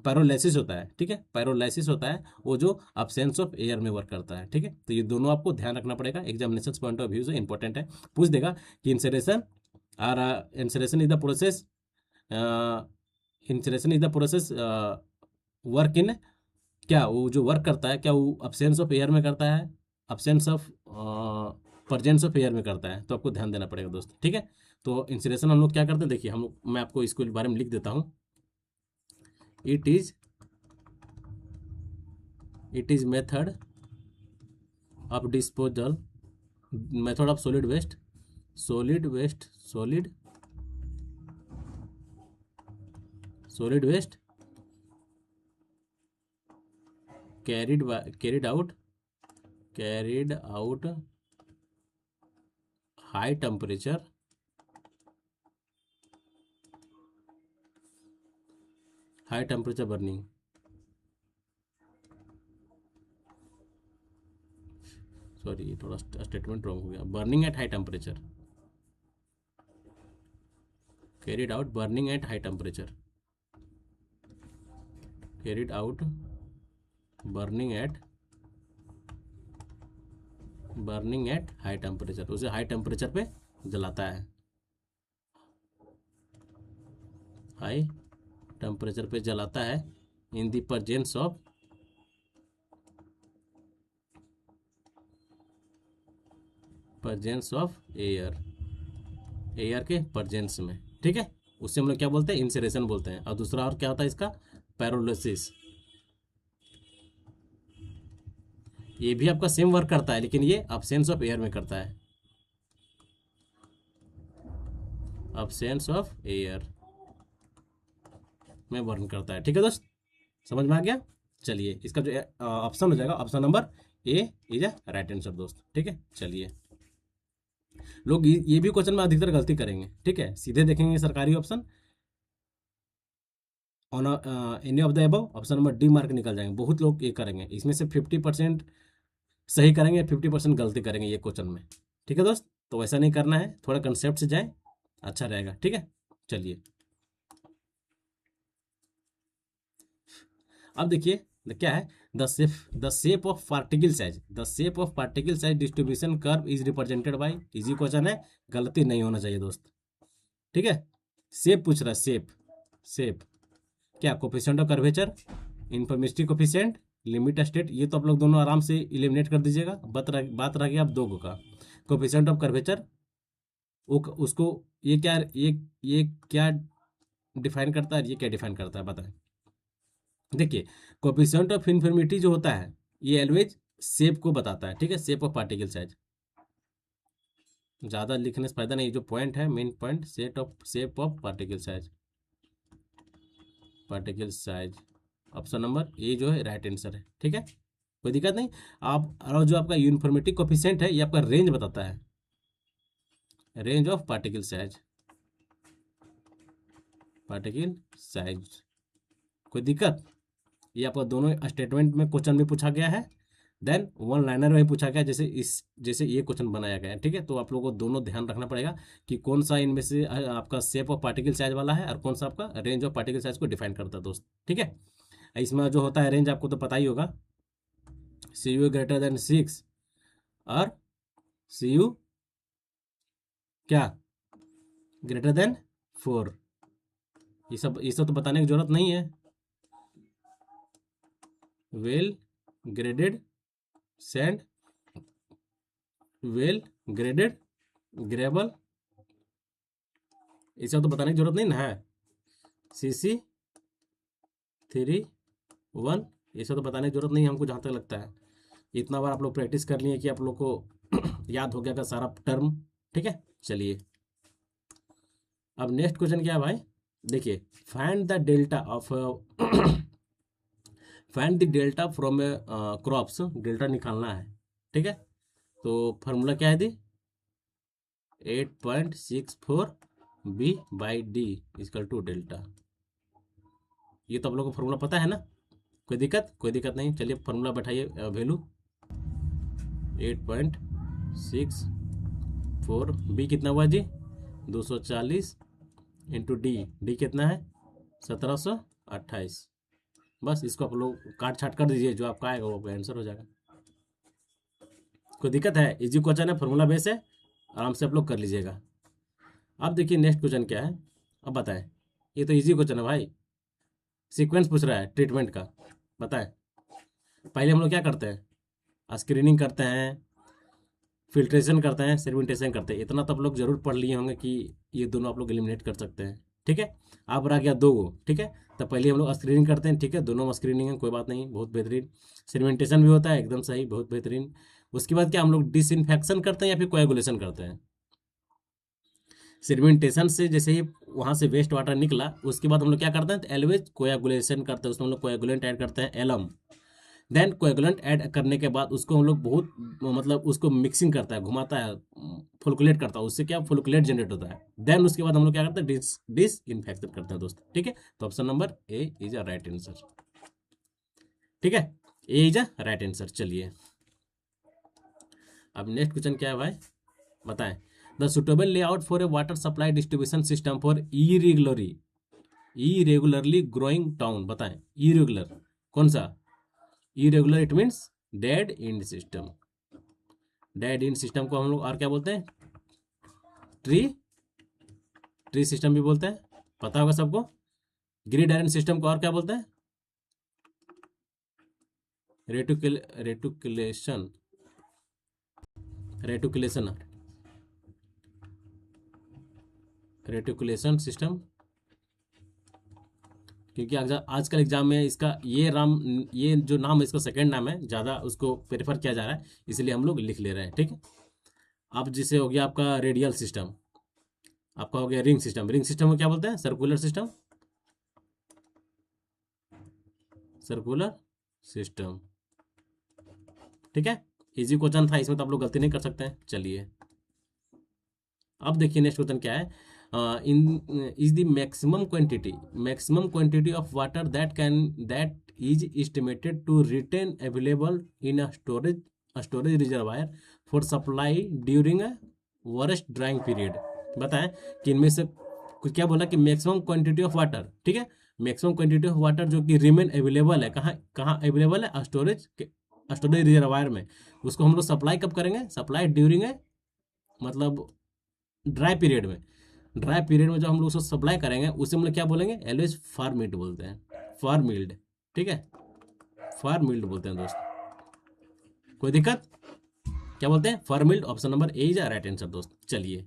पैरोलाइसिस होता है। ठीक है, पैरोलाइसिस होता है वो जो अब्सेंस ऑफ एयर में वर्क करता है। ठीक है, तो ये दोनों आपको ध्यान रखना पड़ेगा, एग्जामिनेशन पॉइंट ऑफ व्यू से इंपॉर्टेंट है। पूछ देगा कि insertion is the process insertion is the process work in, क्या वो जो वर्क करता है, क्या वो अब्सेंस ऑफ एयर में करता है, absence of presence of air में करता है? तो आपको ध्यान देना पड़ेगा दोस्त। ठीक है, तो इंसरेशन हम लोग क्या करते हैं, देखिए हम लोग, मैं आपको इसके बारे में लिख देता हूँ। It is method of disposal, method of solid waste carried out high temperature burning। Sorry, ये थोड़ा स्टेटमेंट रॉन्ग हो गया। Burning at high temperature, carried out burning at high temperature, carried out burning at high temperature, उसे high temperature पे जलाता है, high temperature पे जलाता है, in the presence of air के प्रेजेंस में। ठीक है, उससे हम लोग क्या बोलते हैं, इंसरेशन बोलते हैं। और दूसरा और क्या होता है इसका, पैरोलिसिस। ये भी आपका सेम वर्क करता है, लेकिन ये अब्सेंस ऑफ एयर में करता है, अब्सेंस ऑफ एयर में बर्न करता है। ठीक है दोस्त, समझ में आ गया? चलिए, इसका जो ऑप्शन हो जाएगा, option number A is a right answer दोस्त। ठीक है, चलिए, लोग ये भी क्वेश्चन में अधिकतर गलती करेंगे। ठीक है, सीधे देखेंगे सरकारी option, on any of the above, option number D mark निकल जाएंगे। बहुत लोग ये करेंगे, इसमें से 50% सही करेंगे, 50% गलती करेंगे ये क्वेश्चन में। ठीक है दोस्त, तो वैसा नहीं करना है, थोड़ा कंसेप्ट से जाए, अच्छा रहेगा। ठीक है, चलिए, अब देखिए क्या है, the shape of particle size distribution curve is represented by, easy question है, गलती नहीं होना चाहिए दोस्त। ठीक है, शेप पूछ रहा है, शेप क्या, coefficient of curvature, informative coefficient, limit state, ये तो आप लोग दोनों आराम से इलिमिनेट कर दीजिएगा। बात रह गया आप दो का, कोफिशिएंट ऑफ कर्वेचर, उसको ये क्या डिफाइन करता है, ये क्या डिफाइन करता है बताएं। देखिए, कोफिशिएंट ऑफ इन्फॉर्मेटिव जो होता है, ये एलवेज शेप को बताता है। ठीक है, शेप ऑफ पार्टिकल साइज, ज़्यादा लिखने से फायदा नहीं, जो पॉइंट है main point, shape of particle size, option number ए जो है राइट आंसर है। ठीक है, कोई दिक्कत नहीं। आप और जो आपका यूनिफॉर्मिटी कोफिशिएंट है ये आपका रेंज बताता है, range of particle size, particle size. कोई दिक्कत? ये आपका दोनों स्टेटमेंट में क्वेश्चन भी पूछा गया है, देन वन लाइनर में पूछा गया, जैसे ये क्वेश्चन बनाया गया है। ठीक है, तो आप लोगों को दोनों ध्यान रखना पड़ेगा कि कौन सा इनमें से आपका शेप ऑफ पार्टिकल साइज वाला है और कौन सा आपका रेंज ऑफ पार्टिकल साइज को डिफाइन करता है दोस्त। ठीक है, इसमें जो होता है रेंज आपको तो पता ही होगा, सी यू ग्रेटर देन 6 और सी यू क्या ग्रेटर देन 4। ये सब तो बताने की जरूरत नहीं है। Well graded sand, well graded gravel, ये सब तो बताने की जरूरत नहीं ना है। CC3 1, ये सब तो बताने की जरूरत नहीं है हमको, जहाँ तक लगता है। इतना बार आप लोग प्रैक्टिस कर लिए कि आप लोग को याद हो गया का सारा टर्म। ठीक है, चलिए अब नेक्स्ट क्वेश्चन क्या है भाई, देखिए find the delta of find the delta from crops, delta निकालना है। ठीक है, तो फार्मूला क्या है दी, 8.64 B/D इक्वल टू डेल्टा। ये तो आप लोग को फार्मूला पता है ना, कोई दिक्कत? कोई दिक्कत नहीं, चलिए फार्मूला बैठाइए। वैल्यू 8.64, बी कितना हुआ जी, 240 इंटू डी कितना है 1728। बस इसको आप लोग काट छाट कर दीजिए, जो आपका आएगा वो आपका आंसर हो जाएगा। कोई दिक्कत है? इजी क्वेश्चन है, फार्मूला बेस है, आराम से आप लोग कर लीजिएगा। अब देखिए नेक्स्ट क्वेश्चन क्या है, अब बताएं। ये तो इजी क्वेश्चन है भाई, सीक्वेंस पूछ रहा है ट्रीटमेंट का। बताएं, पहले हम लोग क्या करते हैं, स्क्रीनिंग करते हैं, फिल्ट्रेशन करते हैं, सेडिमेंटेशन करते हैं। इतना तो आप लोग जरूर पढ़ लिए होंगे कि ये दोनों आप लोग एलिमिनेट कर सकते हैं। ठीक है, आप रह गया 2 गो। ठीक है, तो पहले हम लोग स्क्रीनिंग करते हैं। ठीक है, दोनों स्क्रीनिंग है, कोई बात नहीं, बहुत बेहतरीन। सेडिमेंटेशन भी होता है, एकदम सही, बहुत बेहतरीन। उसके बाद क्या हम लोग डिसइंफेक्शन करते हैं या फिर कोएगुलेशन करते हैं। सेडिमेंटेशन से जैसे ही वहाँ से वेस्ट वाटर निकला, उसके बाद हम लोग क्या करते हैं, एलवेज कोएगुलेशन करते हैं, उसमें हम लोग कोएगुलेंट ऐड करते हैं, एलम। देन कोएगुलेंट ऐड करने के बाद उसको हम लोग बहुत मतलब उसको मिक्सिंग करता है, घुमाता है, फुलकुलेट करता है, उससे क्या फुलकुलेट जनरेट होता है। देन उसके बाद हम लोग क्या करते हैं, डिसइंफेक्शन करते हैं दोस्त। ठीक है, तो option number A is a right answer. ठीक है, A is a right answer. चलिए अब नेक्स्ट क्वेश्चन क्या है भाई, बताएं। The suitable layout for a water supply distribution system for irregularly growing town. बताएं, इरेगुलर कौन सा, irregular it means dead end system. Dead end system को हम लोग और क्या बोलते हैं, ट्री सिस्टम भी बोलते हैं, पता होगा सबको। ग्रिड आयरन सिस्टम को और क्या बोलते हैं, रेटिकुलेशन रेटिकुलेशन सिस्टम। क्योंकि आजकल एग्जाम में इसका ये जो नाम है, इसका सेकंड नाम है, ज़्यादा उसको प्रेफर किया जा रहा है, इसलिए हम लोग लिख ले रहे हैं। ठीक है, अब जिसे हो गया आपका रेडियल सिस्टम, आपका हो गया रिंग सिस्टम। रिंग सिस्टम को क्या बोलते हैं, सर्कुलर सिस्टम, सर्कुलर सिस्टम। ठीक है, इजी क्वेश्चन था, इसमें तो आप लोग गलती नहीं कर सकते हैं। चलिए अब देखिए नेक्स्ट क्वेश्चन क्या है, in is the maximum quantity of water that is estimated to retain available in a storage reservoir for supply during a worst drying period. बताएं कि इनमें से कुछ क्या बोला कि मैक्सिमम क्वांटिटी ऑफ वाटर। ठीक है, मैक्सिमम क्वांटिटी ऑफ वाटर जो कि रिमेन अवेलेबल है, कहाँ कहाँ अवेलेबल है, स्टोरेज रिजर्वायर में। उसको हम लोग सप्लाई कब करेंगे, सप्लाई ड्यूरिंग है मतलब ड्राई पीरियड में। ड्राई पीरियड में जब हम लोग उसको सप्लाई करेंगे, उसे हम लोग क्या बोलेंगे, एलवेज फार मिल्ड बोलते हैं, फार मिल्ड। ठीक है, फार मिल्ड बोलते हैं दोस्त, कोई दिक्कत? क्या बोलते हैं, फार मिल्ड। Option number A is right answer दोस्त। चलिए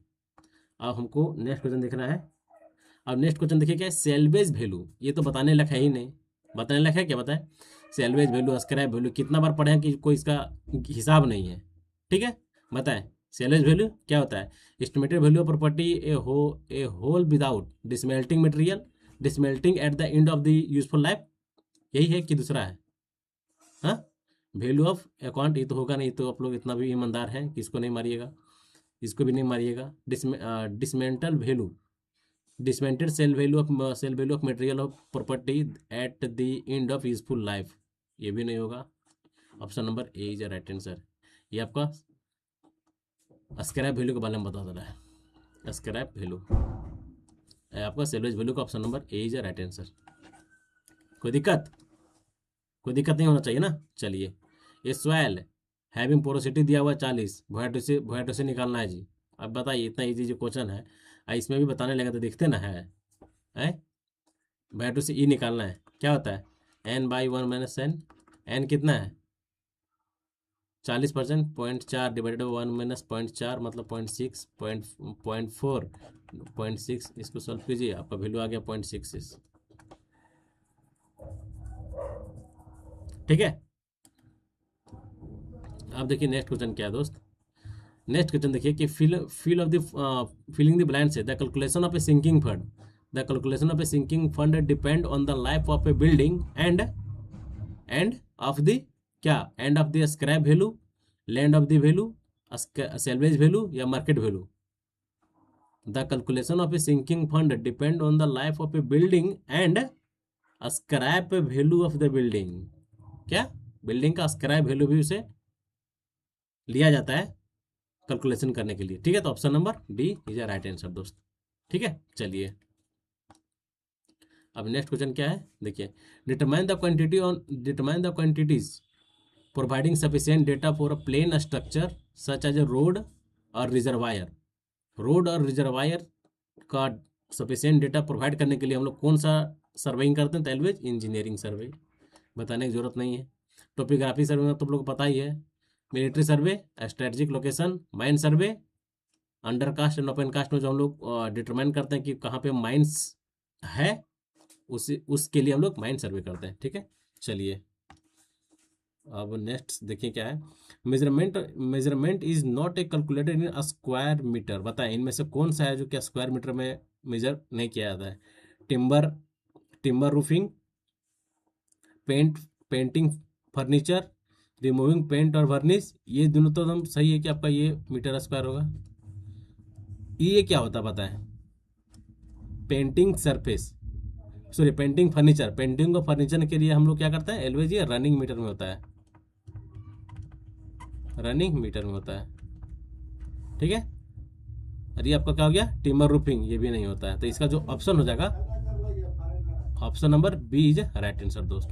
अब हमको नेक्स्ट क्वेश्चन देखना है। अब नेक्स्ट क्वेश्चन देखिए क्या है, सेल्वेज वैल्यू। ये तो बताने लगा है ही नहीं, बताने लगा है क्या, बताएं। सेल्वेज वैल्यू, स्क्रैप वैल्यू कितना बार पढ़े हैं कि कोई इसका हिसाब नहीं है। ठीक है, बताएं सेल्वेज वैल्यू क्या होता है, estimated value of property a whole without dismantling material, dismantling at the end of the useful life, यही है कि दूसरा है? हाँ, वैल्यू ऑफ अकाउंट ये तो होगा नहीं, तो आप लोग इतना भी ईमानदार हैं कि इसको नहीं मारिएगा, इसको भी नहीं मारिएगा। Dismantle value, dismantled sale value of material of property at the end of useful life, ये भी नहीं होगा। Option number A is right answer. ये आपका स्क्रैप वैल्यू के बारे में बता दे रहा है, स्क्रैप वैल्यू आपका सेल्वेज वैल्यू का option number A is right answer. कोई दिक्कत? कोई दिक्कत नहीं होना चाहिए ना। चलिए, ये स्वेल हैविंग पोरोसिटी दिया हुआ है 40, वोएट से निकालना है जी। अब बताइए, इतना इजी जो क्वेश्चन है, इसमें भी बताने लगा तो देखते ना है वोएट से ई निकालना है, क्या होता है n/1 - n कितना है 40%, 0.4 डिवाइडेड बाई 1 - 0.4 मतलब 0.6, 0.4, 0.6, इसको सॉल्व कीजिए, आपका वैल्यू आ गया 0.66। ठीक है, अब देखिए नेक्स्ट क्वेश्चन क्या है दोस्त। नेक्स्ट क्वेश्चन देखिए कि फिलिंग द ब्लैंक्स है the calculation of a sinking fund, the calculation of a sinking fund depend on the life of a building and of the क्या, and of the scrap value, land of the value, salvage value या market value. The calculation of a sinking fund depend on the life of a building and scrap value of the building. क्या, building का scrap value भी उसे लिया जाता है calculation करने के लिए। ठीक है, तो option number D is a right answer दोस्त। ठीक है, चलिए अब नेक्स्ट क्वेश्चन क्या है देखिए। Determine the quantities providing sufficient data for a plain structure such as a road और रिजर्वायर। रोड और रिजर्वायर का सफिशिएंट डेटा प्रोवाइड करने के लिए हम लोग कौन सा सर्वेइंग करते हैं? एलवेज इंजीनियरिंग सर्वे, बताने की जरूरत नहीं है। टोपोग्राफी सर्वे में तुम लोग को पता ही है, military survey, strategic location, mine survey, under cast and open cast में जो हम लोग डिटरमाइन करते हैं कि कहाँ पे माइंस है, उसके लिए हम लोग माइन सर्वे करते हैं। ठीक है, चलिए अब नेक्स्ट देखिए क्या है। Measurement is not a calculated in square metre. बताएं इनमें से कौन सा है जो क्या स्क्वायर मीटर में मेजर नहीं किया जाता है? Timber roofing, painting furniture, removing paint और वर्निश, ये दोनों तो एकदम सही है कि आपका ये मीटर स्क्वायर होगा। ये क्या होता है पता है? Painting surface, sorry painting furniture. Painting और फर्नीचर के लिए हम लोग क्या करते हैं? एलवेज ये रनिंग मीटर में होता है, रनिंग मीटर में होता है। ठीक है, और ये आपका क्या हो गया? टिम्बर रूफिंग, ये भी नहीं होता है। तो इसका जो ऑप्शन हो जाएगा option number B is right answer दोस्त।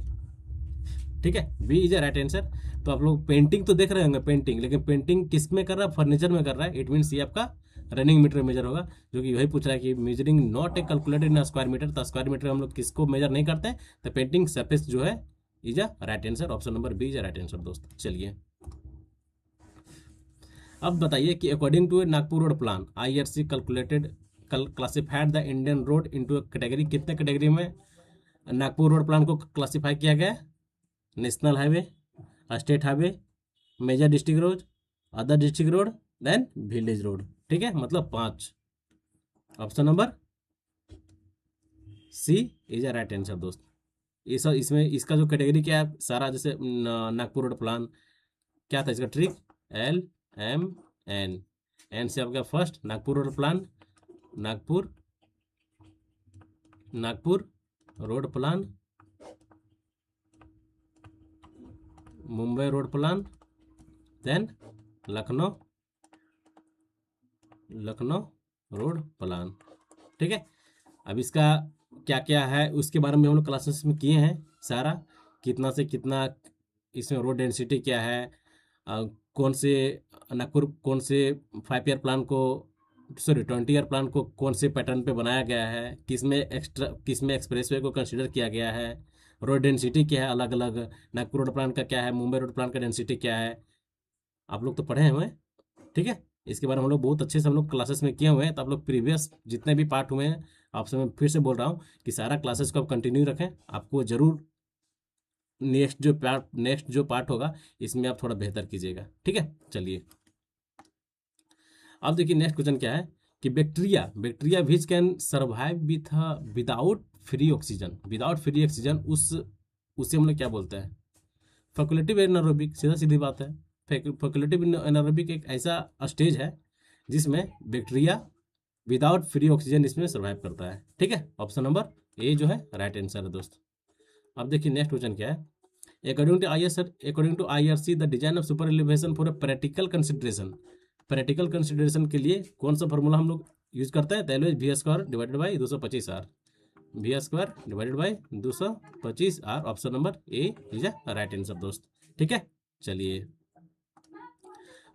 ठीक है, बी इज राइट आंसर। तो आप लोग पेंटिंग तो देख रहे होंगे पेंटिंग, लेकिन पेंटिंग किस में कर रहा है? फर्नीचर में कर रहा है। इट मीन्स ये आपका रनिंग मीटर मेजर होगा, जो कि वही पूछ रहा है कि measuring not a calculated in square metre. तो स्क्वायर मीटर हम लोग किसको मेजर नहीं करते हैं? तो पेंटिंग सरफेस जो है is a right answer. Option number B is right answer दोस्त। चलिए अब बताइए कि according to Nagpur road plan IRC classified the Indian road into category. कितने कैटेगरी में नागपुर रोड प्लान को क्लासिफाई किया गया? National highway, state highway, major district road, other district road, then village road. ठीक है, मतलब 5। Option number C is a right answer दोस्त। इसमें इसका जो कैटेगरी क्या है सारा, जैसे नागपुर रोड प्लान क्या था इसका ट्रिक? LMN, एन से आपका first Nagpur road plan, Nagpur road plan, Mumbai road plan, then Lucknow road plan. ठीक है, अब इसका क्या क्या है उसके बारे में हम लोग क्लासेस में किए हैं सारा, कितना से कितना इसमें रोड डेंसिटी क्या है, कौन से नागपुर कौन से 5 ईयर प्लान को, सॉरी 20 ईयर प्लान को कौन से पैटर्न पे बनाया गया है, किसमें एक्सप्रेसवे को कंसीडर किया गया है, रोड डेंसिटी क्या है अलग अलग, नागपुर रोड प्लान का क्या है, मुंबई रोड प्लान का डेंसिटी क्या है, आप लोग तो पढ़े हुए हैं। ठीक है, इसके बारे में हम लोग बहुत अच्छे से हम लोग क्लासेस में किए हुए हैं। तो आप लोग प्रीवियस जितने भी पार्ट हुए हैं, आपसे मैं फिर से बोल रहा हूँ कि सारा क्लासेस को आप कंटिन्यू रखें। आपको जरूर नेक्स्ट जो पार्ट होगा इसमें आप थोड़ा बेहतर कीजिएगा। ठीक है, चलिए अब देखिए नेक्स्ट क्वेश्चन क्या है कि bacteria which can survive without free oxygen, उस उसे हम लोग क्या बोलते हैं, फैकुलेटिव एनारोबिक। सीधा सीधी बात है, फैकुलेटिव एनारोबिक एक ऐसा स्टेज है जिसमें बैक्टीरिया विदाउट फ्री ऑक्सीजन इसमें सर्वाइव करता है। ठीक है, ऑप्शन नंबर ए जो है राइट आंसर है दोस्त। अब देखिए नेक्स्ट क्वेश्चन क्या है। According to IRC the design of super elevation for a practical consideration, practical consideration के लिए कौन सा फॉर्मूला हम लोग यूज करते हैं, that is V² divided by 225R, V² divided by 225R। Option number A is a right answer दोस्त। ठीक है, चलिए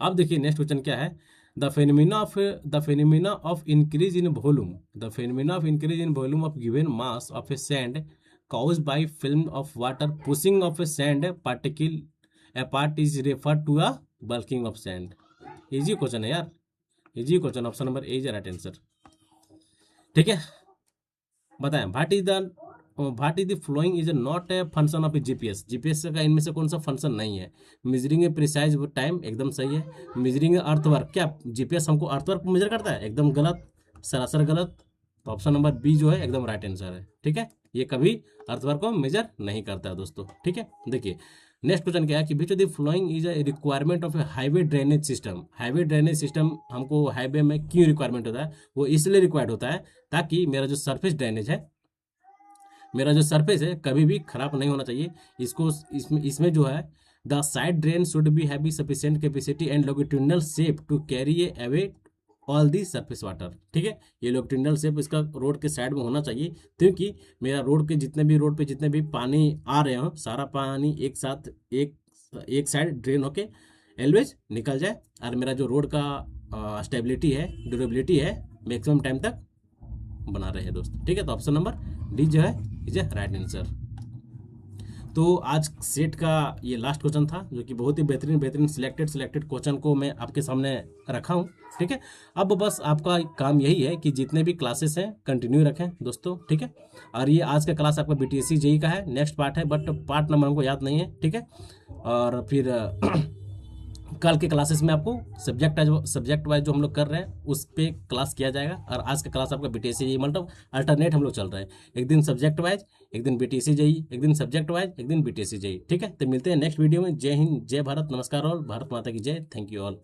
अब देखिए नेक्स्ट क्वेश्चन क्या है। The phenomena of increase in volume, the phenomena of increase in volume of given mass of A sand caused by film of water pushing of a sand particle apart is referred to a bulking of sand। Easy question है यार, easy question. Option number A is right answer. ठीक है, बताएं what is the following is not a function of GPS, GPS का इनमें से कौन सा फंक्शन नहीं है। मेजरिंग ए प्रिसाइज टाइम, एकदम सही है। मेजरिंग ए अर्थवर्क, क्या जीपीएस हमको अर्थवर्क मेजर करता है, एकदम गलत, सरासर गलत। तो ऑप्शन नंबर बी जो है एकदम राइट आंसर है। ठीक है, ये कभी अर्थवर्क को मेजर नहीं करता है दोस्तों। ठीक है, देखिए नेक्स्ट क्वेश्चन क्या है कि विच of the following is a requirement of A highway drainage system. Highway drainage system हमको हाईवे में क्यों रिक्वायरमेंट होता है, वो इसलिए रिक्वायर्ड होता है ताकि मेरा जो सरफेस ड्रेनेज है, मेरा जो सरफेस है कभी भी खराब नहीं होना चाहिए। इसको इसमें जो है the side drain should be have sufficient capacity and longitudinal shape to carry away all the surface water. ठीक है, ये लॉन्गिट्यूडिनल शेप इसका रोड के साइड में होना चाहिए, क्योंकि मेरा रोड के जितने भी पानी आ रहे हो, सारा पानी एक साथ एक साइड ड्रेन होके एलवेज निकल जाए, और मेरा जो रोड का स्टेबिलिटी है, ड्यूरेबिलिटी है, मैक्सिमम टाइम तक बना रहे दोस्त। ठीक है, तो ऑप्शन नंबर डी जो है इज ए राइट आंसर। तो आज सेट का ये लास्ट क्वेश्चन था, जो कि बहुत ही बेहतरीन सिलेक्टेड क्वेश्चन को मैं आपके सामने रखा हूँ। ठीक है, अब बस आपका काम यही है कि जितने भी क्लासेस हैं कंटिन्यू रखें दोस्तों। ठीक है, और ये आज का क्लास आपका BTSC JEE का है, नेक्स्ट पार्ट है, बट पार्ट नंबर हमको याद नहीं है। ठीक है, और फिर कल के क्लासेस में आपको सब्जेक्ट वाइज जो हम लोग कर रहे हैं उस पर क्लास किया जाएगा, और आज का क्लास आपका BTSC JEE मतलब अल्टरनेट हम लोग चल रहे हैं, एक दिन सब्जेक्ट वाइज, एक दिन BTSC JEE, एक दिन सब्जेक्ट वाइज, एक दिन BTSC JEE। ठीक है, तो मिलते हैं नेक्स्ट वीडियो में। जय हिंद, जय भारत, नमस्कार और भारत माता की जय। Thank you all.